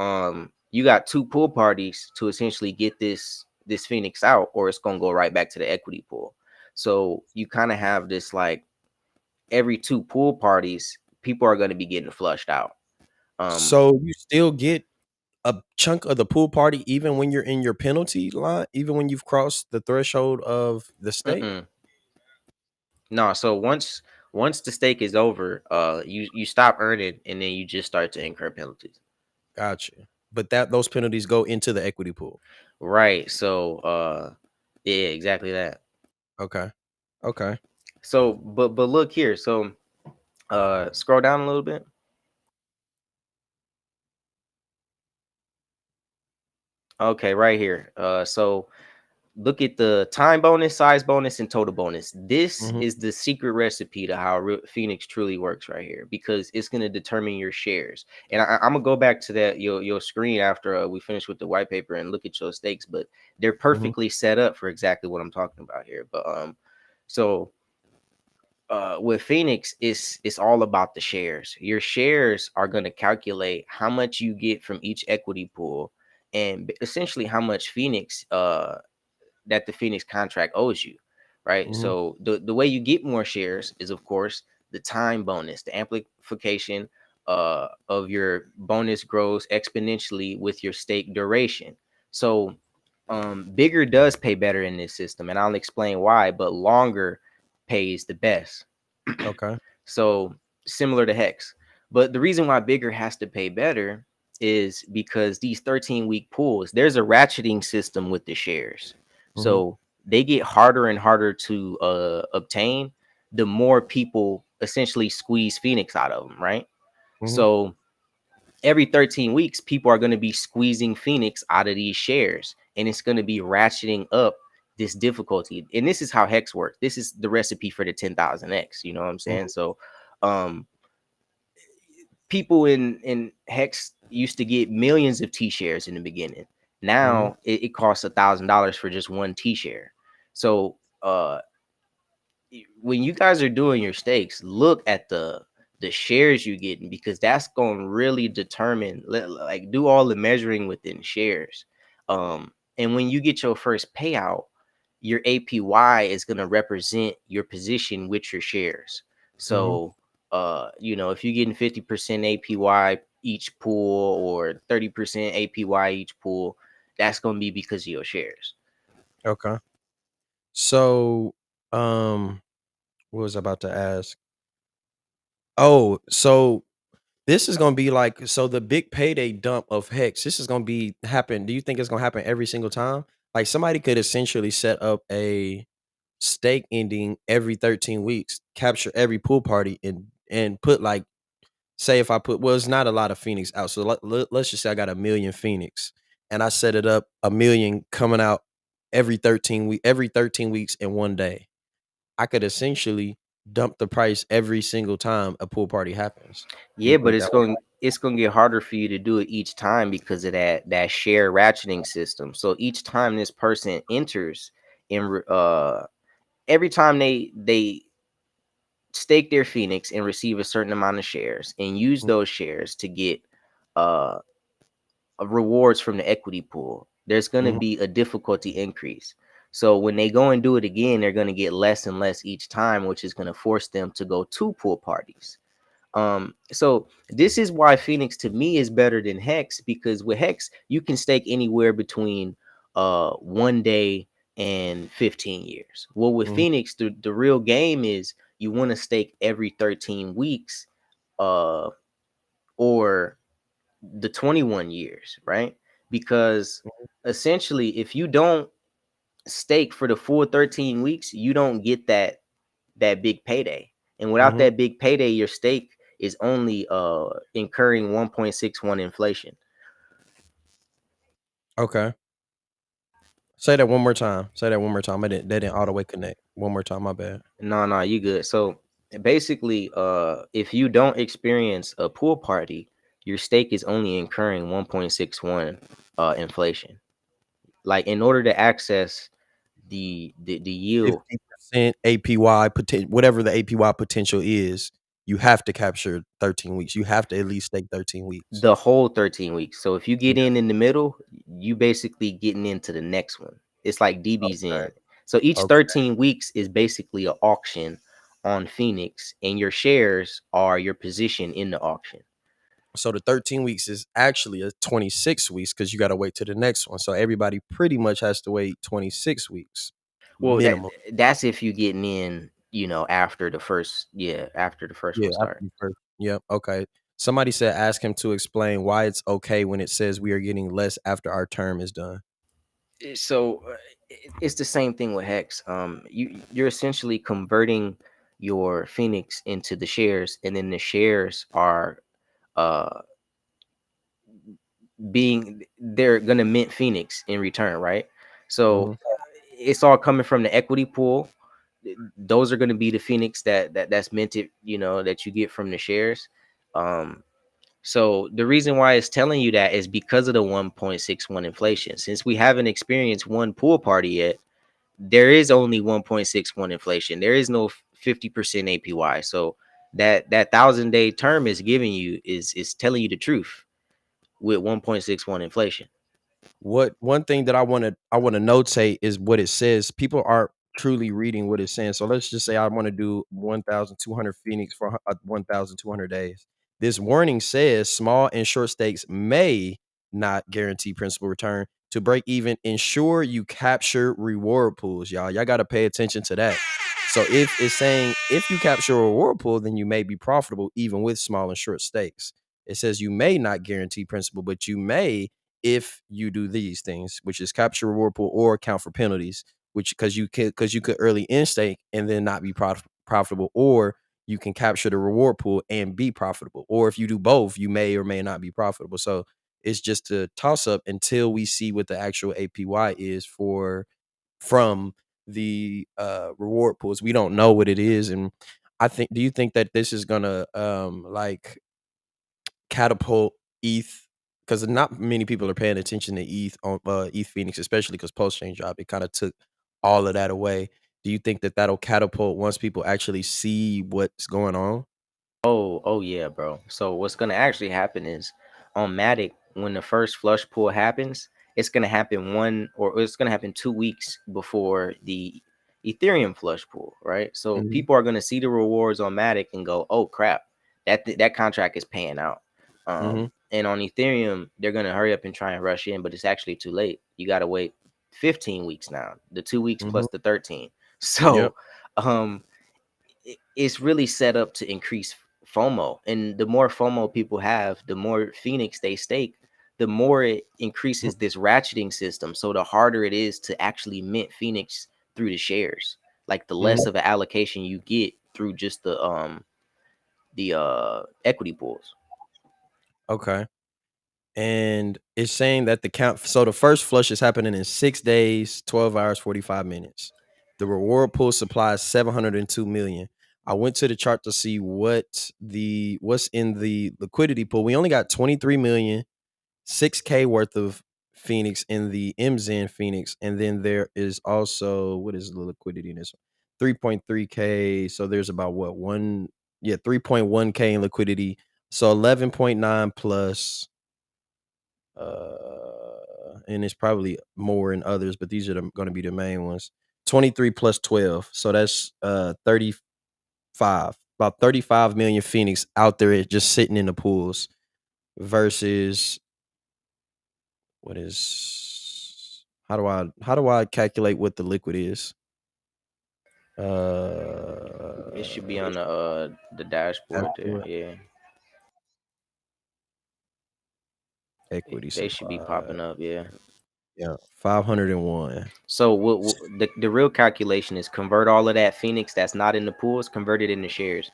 you got two pool parties to essentially get this Phoenix out, or it's going to go right back to the equity pool. So you kind of have this like every two pool parties, people are going to be getting flushed out. Um, So you still get a chunk of the pool party even when you're in your penalty line, even when you've crossed the threshold of the stake? mm-mm. No, so once the stake is over, you stop earning and then you just start to incur penalties. Gotcha. But that those penalties go into the equity pool. Right. So yeah, exactly that. Okay. Okay. So but look here. So scroll down a little bit. Okay, right here. So look at the time bonus, size bonus, and total bonus. This Mhm. is the secret recipe to how Phoenix truly works right here because it's going to determine your shares. And I'm gonna go back to that your screen after we finish with the white paper and look at your stakes. But they're Mhm. perfectly set up for exactly what I'm talking about here. But so with Phoenix, it's all about the shares. Your shares are going to calculate how much you get from each equity pool and essentially how much Phoenix that the Phoenix contract owes you, right? Mhm. So the way you get more shares is of course the time bonus, the amplification of your bonus grows exponentially with your stake duration. So bigger does pay better in this system, and I'll explain why, but longer pays the best. Okay. So similar to Hex. But the reason why bigger has to pay better is because these 13-week pools, there's a ratcheting system with the shares. Mhm. So they get harder and harder to obtain the more people essentially squeeze Phoenix out of them, right? Mhm. So every 13 weeks, people are going to be squeezing Phoenix out of these shares, and it's going to be ratcheting up this difficulty. And this is how Hex works. This is the recipe for the 10,000x. You know what I'm saying? Mhm. So, um, people in Hex used to get millions of T shares in the beginning. Mhm. Now it costs $1,000 for just one T share. So, when you guys are doing your stakes, look at the shares you're getting because that's going to really determine like do all the measuring within shares. And when you get your first payout, your APY is going to represent your position with your shares. Mhm. So if you're getting 50% APY each pool or 30% APY each pool, that's going to be because of your shares. Okay. So, what was I about to ask? Oh, so this is gonna be like so the big payday dump of Hex. This is gonna be happen. Do you think it's gonna happen every single time? Like somebody could essentially set up a stake ending every 13 weeks, capture every pool party, and put like say if I put well, it's not a lot of Phoenix out. So let's just say I got a million Phoenix, and I set it up a million coming out every 13 weeks in one day. I could essentially dump the price every single time a pool party happens. Do you Yeah, but think that would happen? it's going to get harder for you to do it each time because of that share ratcheting system. So each time this person enters every time they stake their Phoenix and receive a certain amount of shares and use Mhm, those shares to get uh rewards from the equity pool, there's going to mhm, be a difficulty increase. So when they go and do it again, they're going to get less and less each time, which is going to force them to go to pool parties. So this is why Phoenix to me is better than Hex because with Hex you can stake anywhere between 1 day and 15 years. Well, with Mhm. Phoenix, the real game is you want to stake every 13 weeks, uh, or the 21 years, right? Because essentially, if you don't stake for the full 13 weeks, you don't get that big payday. And without Mhm. that big payday, your stake is only incurring 1.61 inflation. Okay. Say that one more time. Say that one more time. I didn't. That didn't all the way connect. One more time. My bad. No, no, you good. So basically, if you don't experience a pool party, your stake is only incurring 1.61 inflation. Like in order to access the yield, 50% APY whatever the APY potential is, you have to capture 13 weeks. You have to at least stake 13 weeks. the whole 13 weeks. So if you Yeah. get in the middle, you basically getting into the next one. It's like DB's Okay. in. So each Okay. 13 weeks is basically an auction on Phoenix, and your shares are your position in the auction. So the 13 weeks is actually a 26 weeks because you got to wait to the next one. So everybody pretty much has to wait 26 weeks Well, minimum. that's if you getting in, after the first, after the first Yeah. one After start. the first. Yep. Okay. Somebody said ask him to explain why it's okay when it says we are getting less after our term is done. So it's the same thing with Hex. You're essentially converting your Phoenix into the shares, and then the shares are uh they're gonna mint Phoenix in return, right? So Hmm. it's all coming from the equity pool. Those are gonna be the Phoenix that's minted, that you get from the shares. Um, so the reason why it's telling you that is because of the 1.61 inflation. Since we haven't experienced one pool party yet, there is only 1.61 inflation. There is no 50% APY. So that 1,000-day term is giving you is telling you the truth with 1.61 inflation. What one thing that I want to notate is what it says. People aren't truly reading what it's saying. So let's just say I want to do 1,200 Phoenix for 1,200 days. This warning says small and short stakes may not guarantee principal return. To break even, ensure you capture reward pools, y'all. Y'all got to pay attention to that. So if it's saying if you capture a reward pool, then you may be profitable even with small and short stakes. It says you may not guarantee principal, but you may if you do these things, which is capture reward pool or account for penalties, which because you could early in stake and then not be profitable, or you can capture the reward pool and be profitable, or if you do both, you may or may not be profitable. So it's just a toss up until we see what the actual APY is from the reward pools. We don't know what it is, and I think. Do you think that this is gonna like catapult ETH because not many people are paying attention to ETH on ETH Phoenix, especially because post chain drop it kind of took all of that away. Do you think that that'll catapult once people actually see what's going on? Oh yeah, bro. So what's gonna actually happen is on Matic, when the first flush pull happens, it's gonna happen 2 weeks before the Ethereum flush pull, right? So Mhm, people are gonna see the rewards on Matic and go, "Oh crap, that contract is paying out." mhm, And on Ethereum, they're gonna hurry up and try and rush in, but it's actually too late. You gotta wait 15 weeks now, the 2 weeks mhm. plus the 13. Yep. So, um, it's really set up to increase FOMO. And the more FOMO people have, the more Phoenix they stake, the more it increases this ratcheting system. So the harder it is to actually mint Phoenix through the shares. Like the less Mhm. of an allocation you get through just the equity pools. Okay. And it's saying that the first flush is happening in 6 days, 12 hours, 45 minutes. The reward pool supply is 702 million. I went to the chart to see what's in the liquidity pool. We only got 23 million, 6K worth of Phoenix in the MZN Phoenix. And then there is also, what is the liquidity in this one? 3.3K. So there's about what, 3.1K in liquidity. So 11.9 plus and it's probably more in others, but these are going to be the main ones. 23 plus 12, so that's 35, about 35 million Phoenix out there just sitting in the pools versus what is How do I calculate what the liquid is? It should be on Where's the dashboard there. dashboard? Yeah, Equity they should be supply. popping up. Yeah. Yeah, 501. So the real calculation is convert all of that Phoenix that's not in the pools, convert it into shares,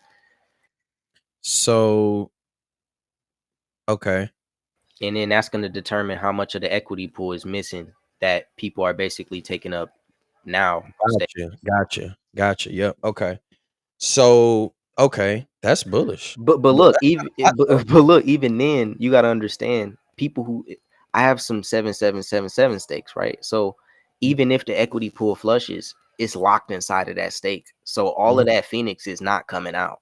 So okay, and then that's going to determine how much of the equity pool is missing that people are basically taking up now. gotcha. Yep. Okay. So okay, that's bullish. But But look, that's even not a lot, but look, even then, you got to understand people who I have some 7777 stakes, right? So though. even if the equity pool flushes, it's locked inside of that stake. So all of Mhm, that Phoenix is not coming out.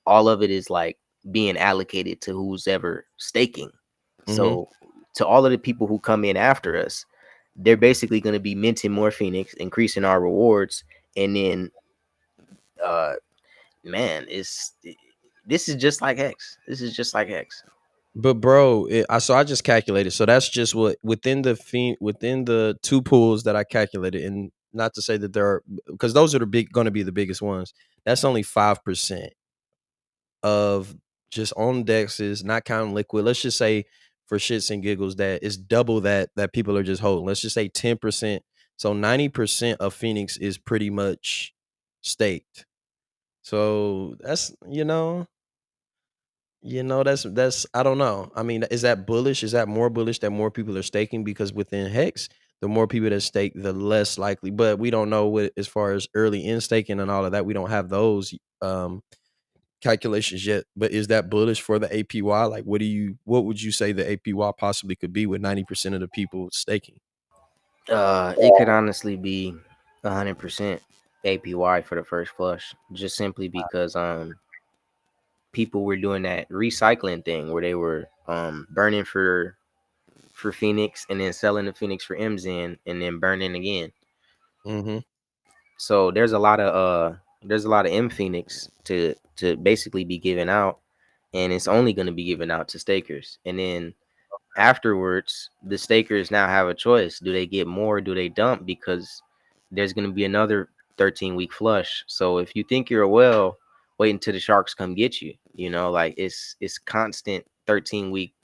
All of it is like being allocated to who's ever staking. mhm. So to all of the people who come in after us, they're basically going to be minting more Phoenix, increasing our rewards, and then uh man, this is just like X. This is just like X. But bro, I just calculated. So that's just what within the two pools that I calculated, and not to say that there are because those are the big going to be the biggest ones. That's only 5% of just on dexes, not counting liquid. Let's just say for shits and giggles that it's double that people are just holding. Let's just say 10%. So 90% of Phoenix is pretty much staked. So that's that's I don't know. I mean, is that bullish? Is that more bullish that more people are staking? Because within Hex, the more people that stake, the less likely. But we don't know what as far as early in staking and all of that. We don't have those calculations yet. But is that bullish for the APY? Like, what would you say the APY possibly could be with 90% of the people staking? It could honestly be 100% APY for the first flush, just simply because people were doing that recycling thing where they were burning for Phoenix and then selling the Phoenix for MZN and then burning again. Mm-hmm. So there's a lot of M Phoenix to basically be given out, and it's only going to be given out to stakers. And then afterwards, the stakers now have a choice: do they get more, or do they dump? Because there's going to be another 13-week flush. So if you think you're a whale, wait until the sharks come get you. You know, like it's constant 13-week.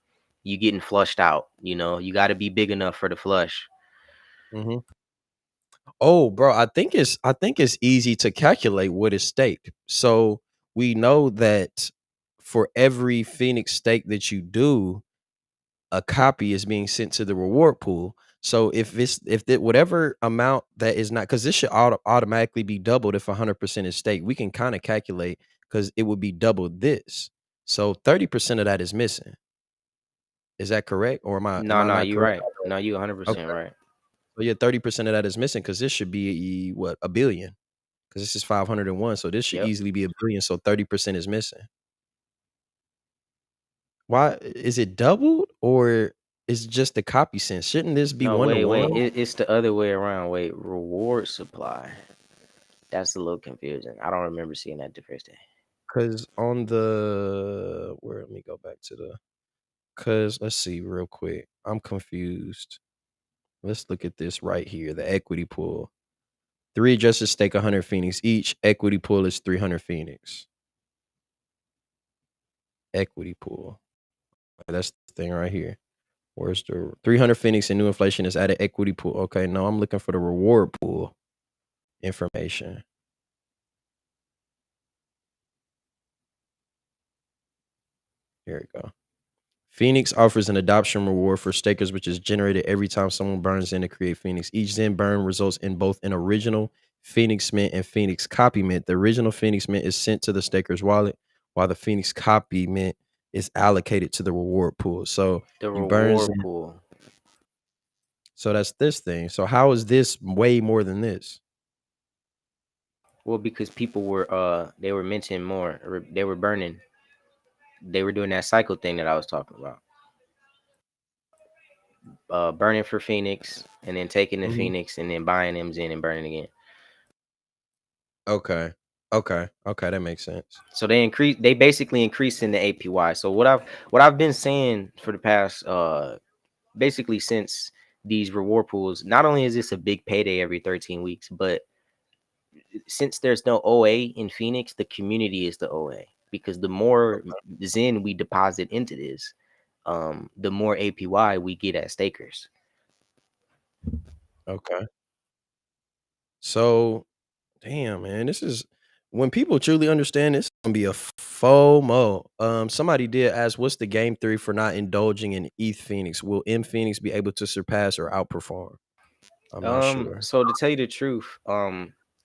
You getting flushed out. You know, you got to be big enough for the flush. Mm-hmm. Oh, bro, I think it's easy to calculate what is staked. So we know that for every Phoenix stake that you do, a copy is being sent to the reward pool. So if whatever amount that is not because this should automatically be doubled if 100% is staked. We can kind of calculate because it would be double this. So 30% of that is missing. Is that correct, or am No, I no, not you correct? right. No, you 100% Okay, right. so yeah, 30% of that is missing because this should be what, a billion. Because this is 501, so this should Yep. easily be a billion. So 30% is missing. Why is it doubled or is just the copy sense? Shouldn't this be No, one to wait. one? It's the other way around. Wait, reward supply. That's a little confusing. I don't remember seeing that the first day. Because on the where let me go back to the because let's see real quick. I'm confused. Let's look at this right here. The equity pool. Three adjusters stake 100 Phoenix each. Equity pool is 300 Phoenix. Equity pool. That's the thing right here. Where's the 300 Phoenix and new inflation is added equity pool? Okay, no, I'm looking for the reward pool information. Here we go. Phoenix offers an adoption reward for stakers, which is generated every time someone burns in to create Phoenix. Each Zen burn results in both an original Phoenix Mint and Phoenix Copy Mint. The original Phoenix Mint is sent to the staker's wallet, while the Phoenix Copy Mint is allocated to the reward pool. So The you burn reward Zen. pool. So that's this thing. So how is this way more than this? Well, because people were they were minting more. Or they were burning. They were doing that cycle thing that I was talking about. Burning for Phoenix and then taking the Mhm. Phoenix and then buying them in and burning again. Okay. Okay. That makes sense. So they basically increased in the APY. So what I've been saying for the past basically since these reward pools, not only is this a big payday every 13 weeks, but since there's no OA in Phoenix, the community is the OA, because the more Zen we deposit into this, the more APY we get as stakers. Okay. So, damn, man, this is when people truly understand this, it's gonna be a FOMO. Somebody did ask, "What's the game theory for not indulging in ETH Phoenix? Will M Phoenix be able to surpass or outperform?" I'm not sure. So to tell you the truth,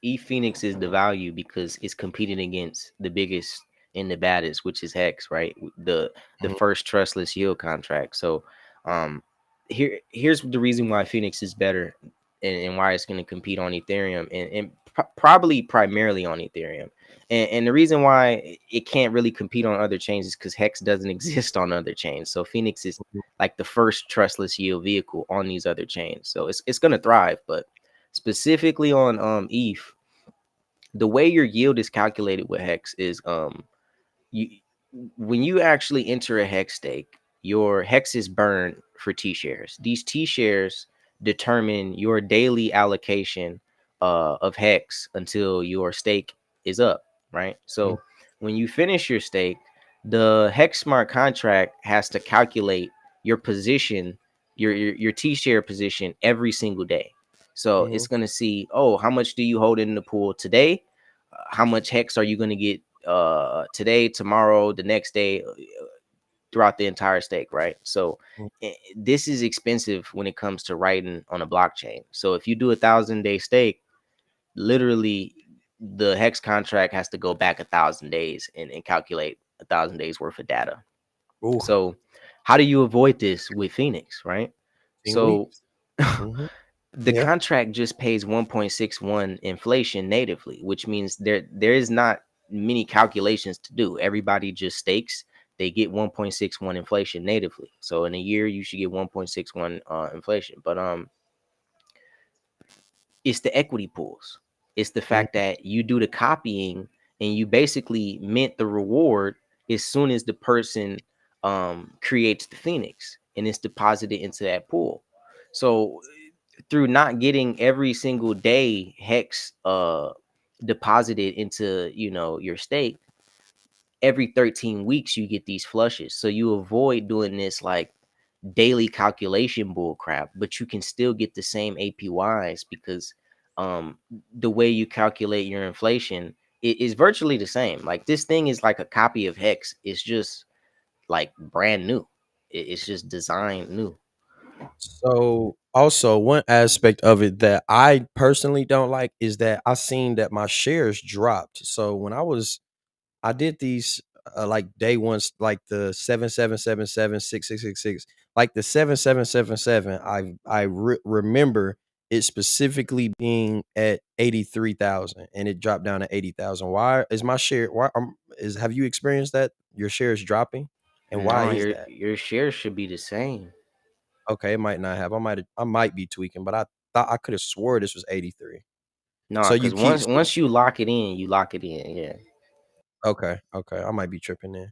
E Phoenix is the value because it's competing against the biggest and the baddest, which is Hex, right? The Mhm, first trustless yield contract. So, um, here's the reason why Phoenix is better, and why it's going to compete on Ethereum, and probably primarily on Ethereum. And the reason why it can't really compete on other chains is because Hex doesn't exist on other chains. So Phoenix is mhm, like the first trustless yield vehicle on these other chains. So it's gonna thrive, but specifically on ETH, the way your yield is calculated with Hex is you when you actually enter a hex stake, your hex is burned for T shares. These T shares determine your daily allocation of hex until your stake is up, right? mhm, So when you finish your stake, the hex smart contract has to calculate your position, your T share position every single day. So mhm. it's gonna see, oh, how much do you hold in the pool today? How much hex are you going to get today, tomorrow, the next day, throughout the entire stake, right? So Mm. this is expensive when it comes to writing on a blockchain. So if you do 1,000 day stake, literally the hex contract has to go back 1,000 days and calculate 1,000 days worth of data. Ooh, So how do you avoid this with Phoenix, right? 10 So weeks. Mhm. the Yeah. contract just pays 1.61 inflation natively, which means there is not many calculations to do. Everybody just stakes. They get 1.61 inflation natively. So in a year, you should get 1.61 inflation. But it's the equity pools. It's the fact Mhm. that you do the copying and you basically mint the reward as soon as the person creates the Phoenix and it's deposited into that pool. So through not getting every single day hex deposited into your stake, every 13 weeks you get these flushes, so you avoid doing this like daily calculation bull crap, but you can still get the same APYs because the way you calculate your inflation is virtually the same. Like this thing is like a copy of hex, it's just like brand new. It's just designed new. So, also, one aspect of it that I personally don't like is that I seen that my shares dropped. So, when I did these like day ones, like the 7777 6666, like the 7777. Remember it specifically being at 83,000 and it dropped down to 80,000. Why is my share? Why is have you experienced that your shares dropping, and why No, is your that? your shares should be the same. Okay, it might not have. I might be tweaking, but I thought I could have swore this was 83. No, So you because keep once you lock it in, you lock it in. Yeah. okay, okay. I might be tripping then.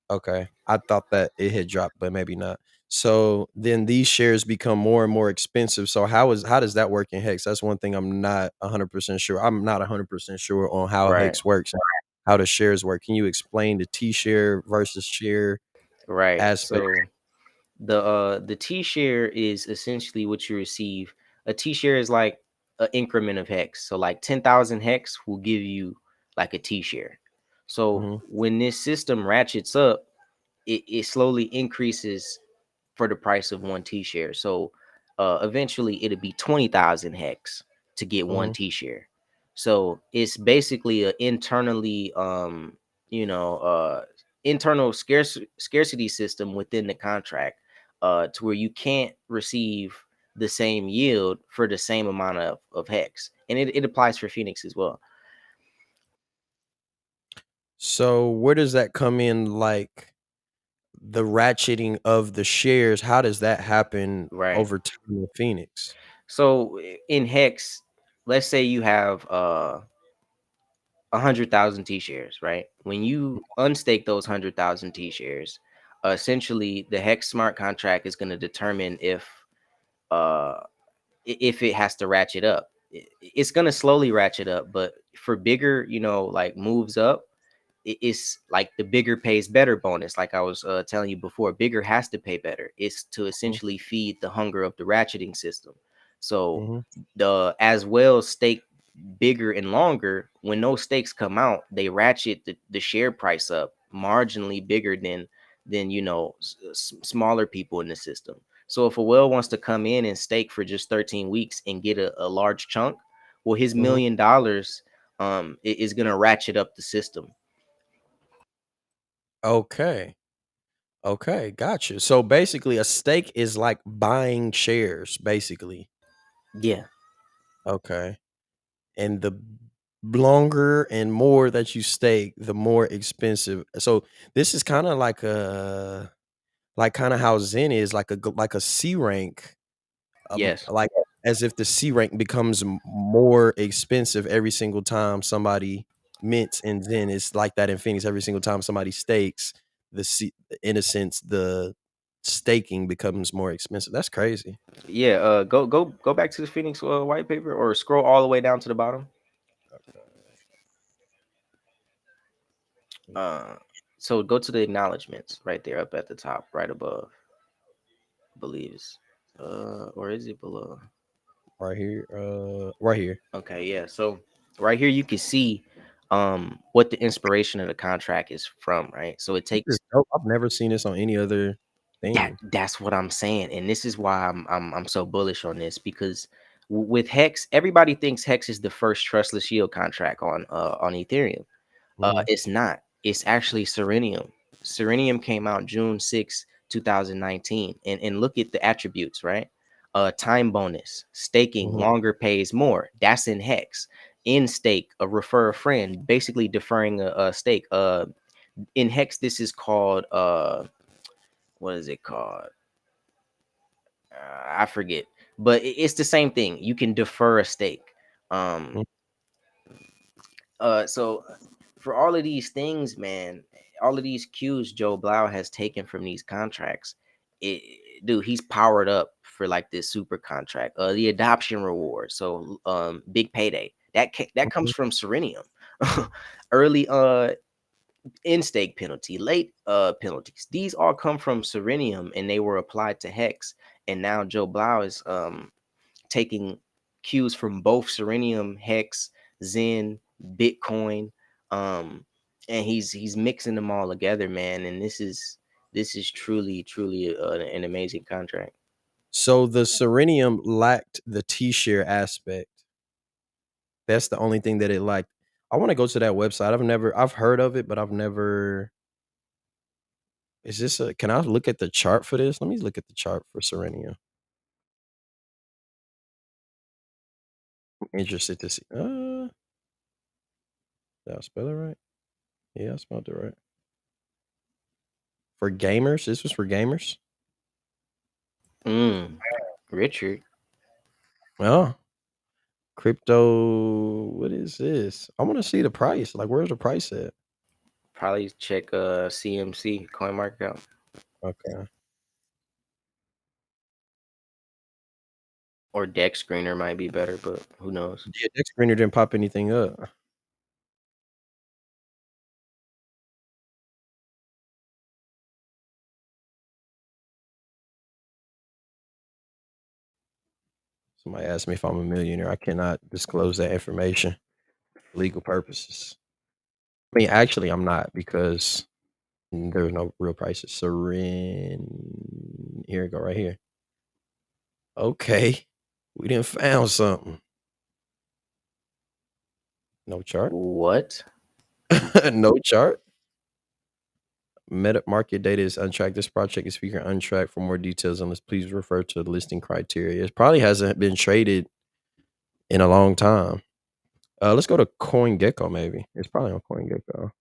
Okay. I thought that it had dropped, but maybe not. So then these shares become more and more expensive. So how does that work in Hex? That's one thing I'm not 100% sure. I'm not 100% sure on how Right. Hex works and how the shares work. Can you explain the T share versus share Right. aspect? So the T share is essentially what you receive. A T share is like an increment of hex. So like 10,000 hex will give you like a T share. So Mhm, when this system ratchets up, it slowly increases for the price of one T share. So eventually it'll be 20,000 hex to get one mhm. T share. So it's basically a internally you know internal scarcity system within the contract, to where you can't receive the same yield for the same amount of hex. And it applies for Phoenix as well. So where does that come in, like the ratcheting of the shares? How does that happen Right. over time in Phoenix? So in hex, let's say you have 100,000 T shares, right? When you unstake those 100,000 T shares, essentially the hex smart contract is going to determine if uh if it has to ratchet up. It's gonna slowly ratchet up, but for bigger, like moves up, it's like the bigger pays better bonus. Like I was telling you before, bigger has to pay better. It's to essentially feed the hunger of the ratcheting system. So Mm-hmm. the as well stake bigger and longer. When those stakes come out, they ratchet the share price up marginally bigger than smaller people in the system. So if a whale wants to come in and stake for just 13 weeks and get a large chunk, well, his Mm-hmm. $1 million is gonna ratchet up the system. Okay. Okay, gotcha. So basically, a stake is like buying shares, basically. Yeah. Okay. And the longer and more that you stake, the more expensive. So this is kind of like kind of how Zen is like a C rank, Yes. like as if the C rank becomes more expensive every single time somebody mints in Zen. It's like that in Phoenix. Every single time somebody stakes, the C, in a sense, the staking becomes more expensive. That's crazy. Yeah. Go back to the Phoenix white paper, or scroll all the way down to the bottom. Uh, so go to the acknowledgments right there, up at the top, right above. I believe it's or is it below? Right here, right here. Okay, yeah. So right here you can see what the inspiration of the contract is from, right? So it This takes is dope. I've never seen this on any other thing. that's what I'm saying, and this is why I'm so bullish on this, because with Hex, everybody thinks Hex is the first trustless yield contract on Ethereum. Mhm, It's not. It's actually Serenium. Serenium came out June 6, 2019. And look at the attributes, right? Time bonus, staking, mhm. longer pays more. That's in Hex. In stake, a refer a friend, basically deferring a stake. In Hex, this is called what is it called? I forget. But it's the same thing. You can defer a stake. Um, Mm. so for all of these things, man, all of these cues Joe Blau has taken from these contracts, it, dude, he's powered up for like this super contract. The adoption reward, so big payday that comes Mhm. from Serenium. Early in stake penalty, late penalties. These all come from Serenium, and they were applied to Hex. And now Joe Blau is taking cues from both Serenium, Hex, Zen, Bitcoin, um, and he's mixing them all together, man. And this is truly an amazing contract. So the Serenium lacked the T-share aspect. That's the only thing that it lacked. I wanna go to that website. I've heard of it, but I've never is this a can I look at the chart for this? Let me look at the chart for Serenium. I'm interested to see. Did I spell it right? Yeah, I spelled it right. For gamers? This was for gamers? Mm, Richard, Oh, crypto. What is this? I wanna see the price. Like, where's the price at? probably check CMC coin market out, Okay. or Dex Screener might be better, but who knows? Yeah, Dex Screener didn't pop anything up. Somebody asked me if I'm a millionaire. I cannot disclose that information for legal purposes. I mean, actually, I'm not because there's no real prices. Here we go, right here. Okay, we didn't found something. No chart. What? No chart. Meta market data is untracked. This project is featured untracked. For more details on this, please refer to the listing criteria. It probably hasn't been traded in a long time. Let's go to CoinGecko. Maybe it's probably on CoinGecko.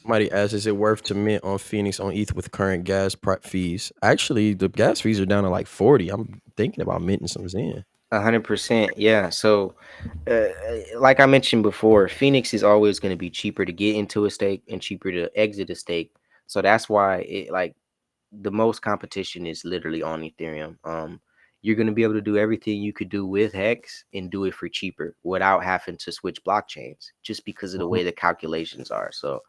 Somebody asked, "Is it worth to mint on Phoenix on ETH with current gas fees?" Actually, the gas fees are down to like 40. I'm thinking about minting some Zen. 100%. Yeah. So, like I mentioned before, Phoenix is always going to be cheaper to get into a stake and cheaper to exit a stake. So that's why it like the most competition is literally on Ethereum. You're going to be able to do everything you could do with Hex and do it for cheaper without having to switch blockchains, just because of the Mhm. way the calculations are. So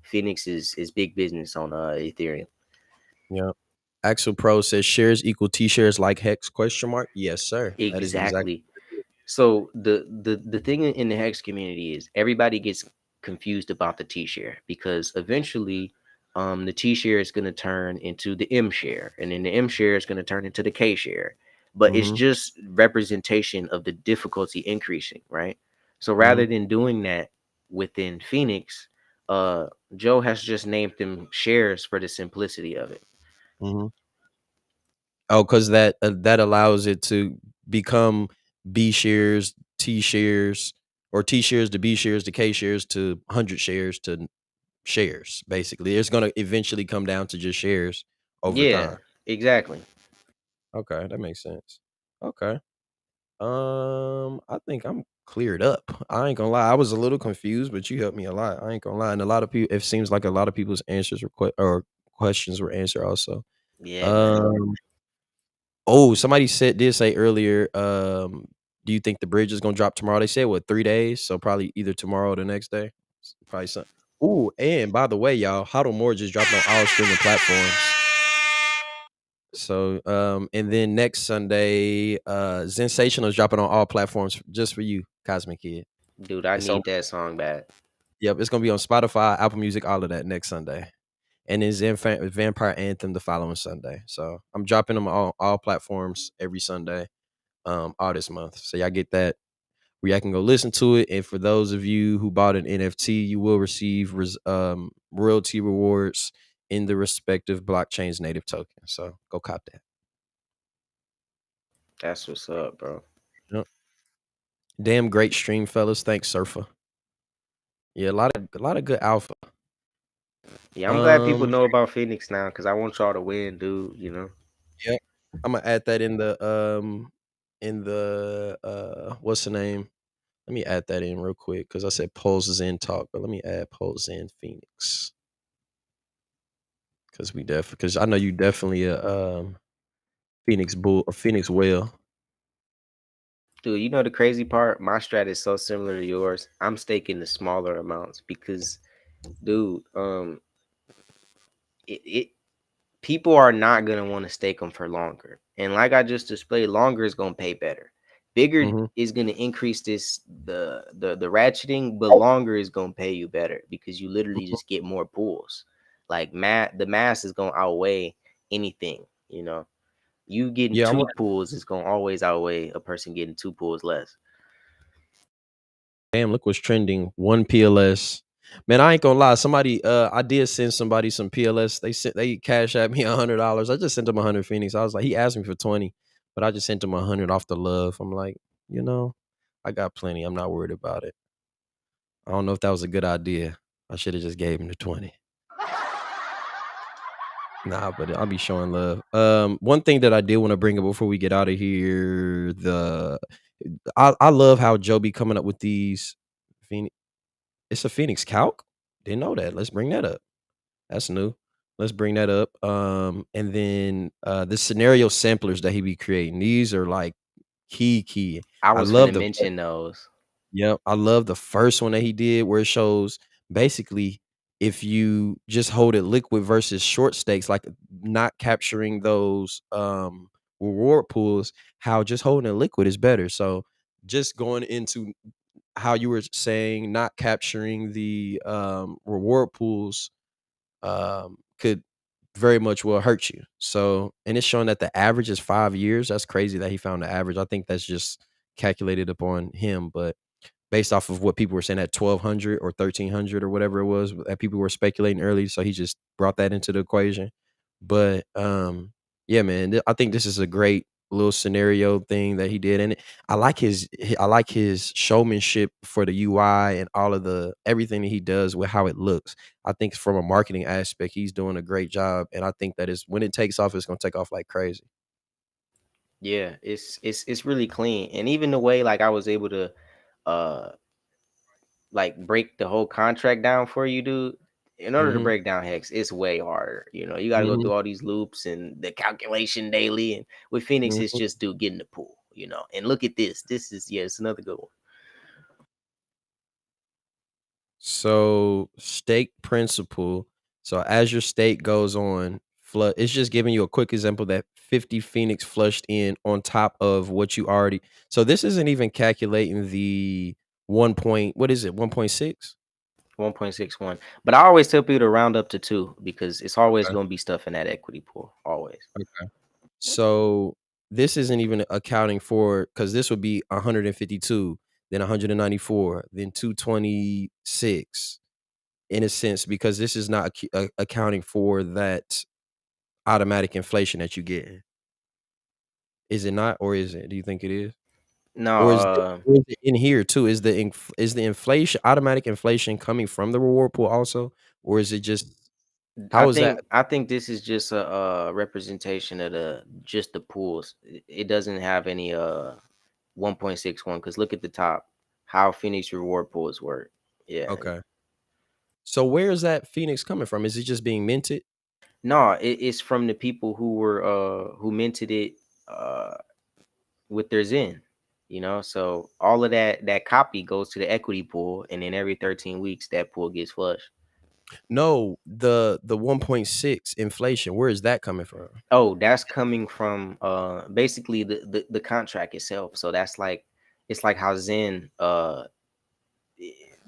Phoenix is big business on Ethereum. Yeah. Axel Pro says shares equal T shares like Hex question mark. Yes, sir. That is exactly. Exactly. So the thing in the Hex community is everybody gets confused about the T share, because eventually the T share is going to turn into the M share, and then the M share is going to turn into the K share. But it's Mhm. just representation of the difficulty increasing, right? So rather Mhm. than doing that within Phoenix, Joe has just named them shares for the simplicity of it. Mhm. Oh, because that allows it to become B shares, T shares, or T shares to B shares to K shares to 100 shares to shares. Basically, it's gonna eventually come down to just shares over Yeah, time. exactly. Okay, that makes sense. Okay. I think I'm cleared up. I ain't gonna lie. I was a little confused, but you helped me a lot. I ain't gonna lie. And a lot of people, it seems like a lot of people's answers were or questions were answered also. Yeah, man. Um. Oh, somebody did say earlier. Do you think the bridge is gonna drop tomorrow? They said what 3 days, so probably either tomorrow or the next day. Probably some. Ooh, and by the way, y'all, Huddle More just dropped on all streaming platforms. So, and then next Sunday, Sensational is dropping on all platforms just for you, Cosmic Kid. Dude, I It's on. need that song bad. Yep, it's gonna be on Spotify, Apple Music, all of that next Sunday, and then Vampire Anthem the following Sunday. So I'm dropping them on all platforms every Sunday, all this month. So y'all get that where y'all can go listen to it. And for those of you who bought an NFT, you will receive royalty rewards in the respective blockchain's native token. So go cop that. That's what's up, bro. Yep. Damn great stream, fellas. Thanks, Surfer. Yeah, a lot of good alpha. Yeah, I'm glad people Um, know about Phoenix now, because I want y'all to win, dude. yep. I'm gonna add that in the what's the name? Let me add that in real quick because I said polls is in talk, but let me add polls in Phoenix because because I know you definitely a Phoenix bull or Phoenix whale. Dude, you know the crazy part? My strat is so similar to yours. I'm staking the smaller amounts because, dude, it people are not gonna want to stake them for longer. And like I just displayed, longer is gonna pay better. Bigger Mhm. is gonna increase the ratcheting, but longer is gonna pay you better because you literally Mhm. just get more pools. Like the mass is gonna outweigh anything. You getting Yeah, I'm two pools is gonna always outweigh a person getting two pools less. damn, look what's trending. One PLS. Man, I ain't gonna lie. Somebody, I did send somebody some PLS. They cash at me $100. I just sent him 100 Phoenix. I was like, he asked me for 20, but I just sent him 100 off the love. I'm like, you know, I got plenty. I'm not worried about it. I don't know if that was a good idea. I should have just gave him the 20. Nah, but I'll be showing love. One thing that I did want to bring up before we get out of here, I love how Joe be coming up with these. It's a Phoenix calc. Didn't know that. Let's bring that up. That's new. Let's bring that up. And then the scenario samplers that he be creating. These are like key. I I was love finna the mention those. Yep, I love the first one that he did where it shows basically if you just hold it liquid versus short stakes, like not capturing those reward pools, how just holding it liquid is better. So just going into how you were saying not capturing the reward pools could very much will hurt you. So and it's showing that the average is 5 years. That's crazy that he found the average. I think that's just calculated upon him, but based off of what people were saying at 1,200 or 1,300 or whatever it was that people were speculating early. So he just brought that into the equation. But yeah, man, I think this is a great little scenario thing that he did, and I like his showmanship for the UI and all of the everything that he does with how it looks. I think from a marketing aspect, he's doing a great job, and I think that is when it takes off, it's gonna take off like crazy. Yeah, it's really clean. And even the way like I was able to uh like break the whole contract down for you, dude. in order to Mm-hmm. break down hex, it's way harder. You got to go Mm-hmm. through all these loops and the calculation daily. And with Phoenix, it's Mm-hmm. just do get in the pool. And look at this. This is it's another good one. So stake principle. So as your stake goes on, it's just giving you a quick example that 50 Phoenix flushed in on top of what you already. So this isn't even calculating the 1 point. What is it? 1.6. 1.61. But I always tell people to round up to 2 because it's always Okay. going to be stuff in that equity pool. Always. Okay. So this isn't even accounting for, because this would be 152, then 194, then 226 in a sense, because this is not accounting for that automatic inflation that you get. Is it not, or is it? Do you think it is? No, Or is it in here too? Is the inflation, automatic inflation, coming from the reward pool also, or is it just, I how is that? think I think this is just a representation of the pools. It doesn't have any 1.61 because look at the top, how Phoenix reward pools work. Yeah. Okay. So where is that Phoenix coming from? Is it just being minted? No, it's from the people who minted it uh with their Zen. So all of that copy goes to the equity pool, and then every 13 weeks that pool gets flushed. No, the 1.6 inflation. Where is that coming from? Oh, that's coming from basically the contract itself. So that's like it's like how Zen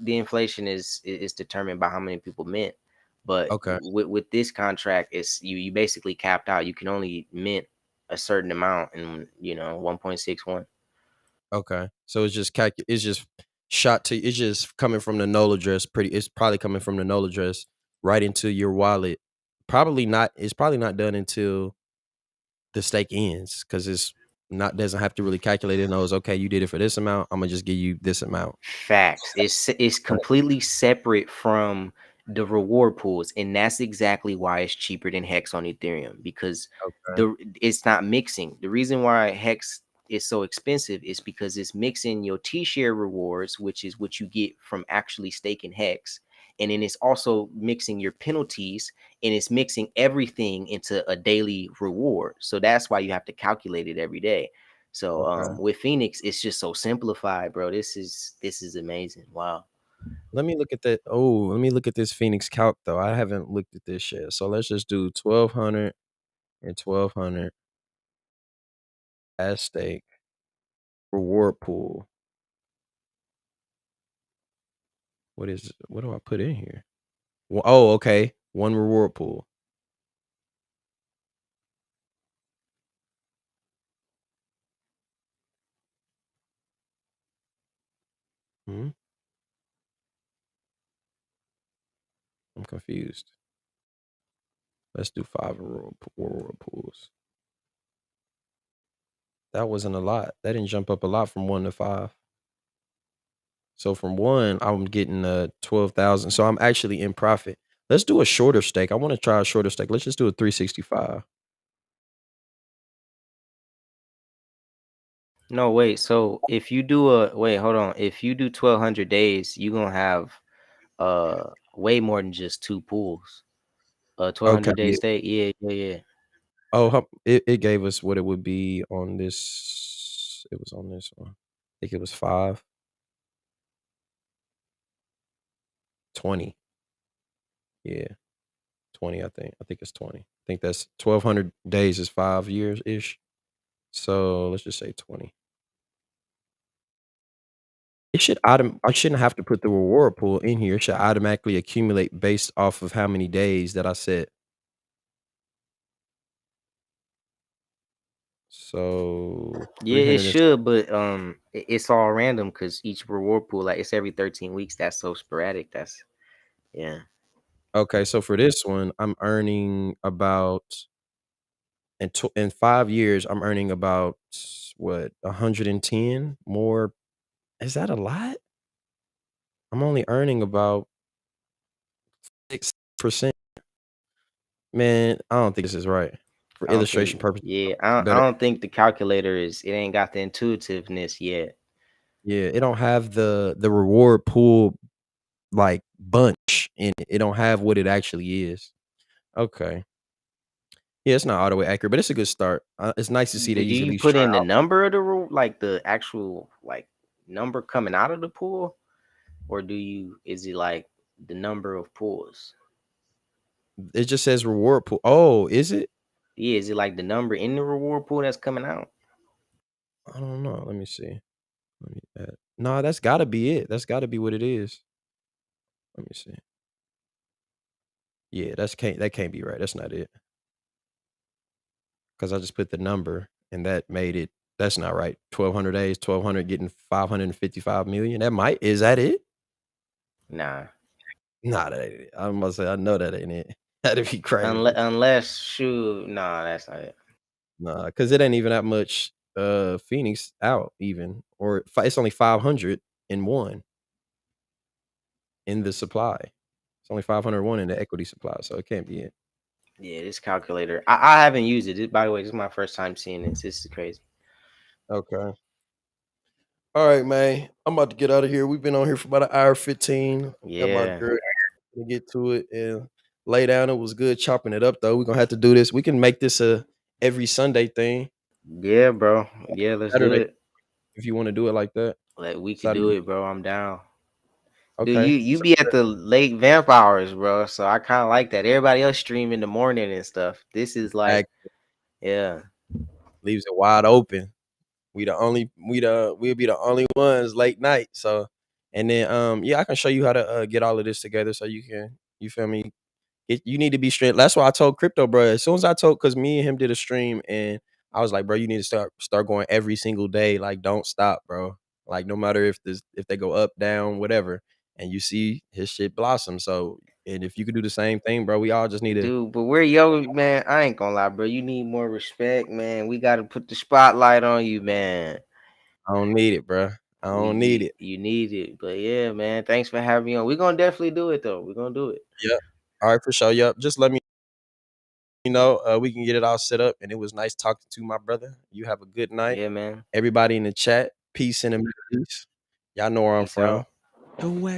the inflation is determined by how many people mint. But Okay. with this contract, it's you basically capped out. You can only mint a certain amount in 1.61. Okay. So it's just it's just it's just coming from the null address. It's probably coming from the null address right into your wallet. Probably not. It's probably not done until the stake ends, because it's not, doesn't have to really calculate. It knows, okay, you did it for this amount, I'm gonna just give you this amount. Facts. It's completely separate from the reward pools, and that's exactly why it's cheaper than Hex on Ethereum because Okay. it's not mixing. The reason why Hex is so expensive is because it's mixing your T-share rewards, which is what you get from actually staking Hex, and then it's also mixing your penalties, and it's mixing everything into a daily reward. So that's why you have to calculate it every day. So Okay. with Phoenix, it's just so simplified, bro. This is amazing. Wow. Let me look at that. Oh, let me look at this Phoenix calc though. I haven't looked at this yet. So let's just do 1200 and 1200 as stake reward pool. What do I put in here? Oh, okay. One reward pool. Hmm? I'm confused. Let's do 5 reward pools. That wasn't a lot. That didn't jump up a lot from 1 to 5. So from 1, I'm getting 12,000. So I'm actually in profit. Let's do a shorter stake. I want to try a shorter stake. Let's just do a 365. No, wait. So if you do a wait, hold on. If you do 1,200 days, you're gonna have way more than just two pools. A Okay. 1,200 day Yeah. stay. Yeah, yeah, yeah. Oh, it gave us what it would be on this. It was on this one. I think it was 5, 20. Yeah, 20. I think it's 20. I think that's 1,200 days is 5 years ish. So let's just say 20. I shouldn't have to put the reward pool in here. It should automatically accumulate based off of how many days that I set. So Yeah, it 300. should, but it's all random because each reward pool, like it's every 13 weeks. That's so sporadic. That's yeah. Okay, so for this one, I'm earning about, in 5 years, I'm earning about what, 110 more. Is that a lot? I'm only earning about 6%. Man, I don't think this is right. For I don't illustration think. purposes, Yeah, it's I better. don't think the calculator is. It ain't got the intuitiveness yet. Yeah, it don't have the reward pool like bunch. in it. It don't have what it actually is. Okay. Yeah, it's not all the way accurate, but it's a good start. It's nice to see that But do he's at you least put trying in the out. number of the rule, like the actual like number coming out of the pool, or is it like the number of pulls? It just says reward pool. Oh, is it? Yeah, is it like the number in the reward pool that's coming out? I don't know. Let me see. Let me add. No, that's gotta be it. That's gotta be what it is. Let me see. Yeah, that can't be right. That's not it. Because I just put the number and that made it. That's not right. 1,200 days, 1,200 getting 555 million. Is that it? Nah, Nah, that ain't it. I'm gonna say I know that ain't it. That'd be crazy. unless shoot, nah, that's not it. Nah, because it ain't even that much Phoenix out even. Or it's only 501 in the supply. It's only 501 in the equity supply, so it can't be it. Yeah, this calculator. I haven't used it. By the way, this is my first time seeing this. This is crazy. Okay. All right, man. I'm about to get out of here. We've been on here for about an hour 15. Got my Yeah, girl to get to it and lay down. It was good chopping it up though. We're gonna have to do this. We can make this a every Sunday thing. yeah, bro. Yeah, let's do Saturday it. if you want to do it like that. Like we could do Saturday. it, bro. I'm down. Dude, Okay. you be at the late vamp hours, bro. So I kind of like that. Everybody else stream in the morning and stuff. This is like, yeah, Leaves it wide open. We'll be the only ones late night. So and then yeah, I can show you how to get all of this together so you feel me. You need to be straight. That's why I told Crypto, bro. As soon as I told, because me and him did a stream, and I was like, bro, you need to start going every single day. Like, don't stop, bro. Like, no matter if they go up, down, whatever, and you see his shit blossom. So, and if you could do the same thing, bro, we all just need to. dude. But we're young, man. I ain't gonna lie, bro. You need more respect, man. We got to put the spotlight on you, man. I don't need it, bro. I don't need it. You need it. But yeah, man. Thanks for having me on. We're gonna definitely do it though. We're gonna do it. Yeah. All right, for sure. Yep. Just let me know. We can get it all set up. And it was nice talking to my brother. You have a good night. Yeah, man. Everybody in the chat, peace in the Middle East. Y'all know where I'm Peace out. from. The West.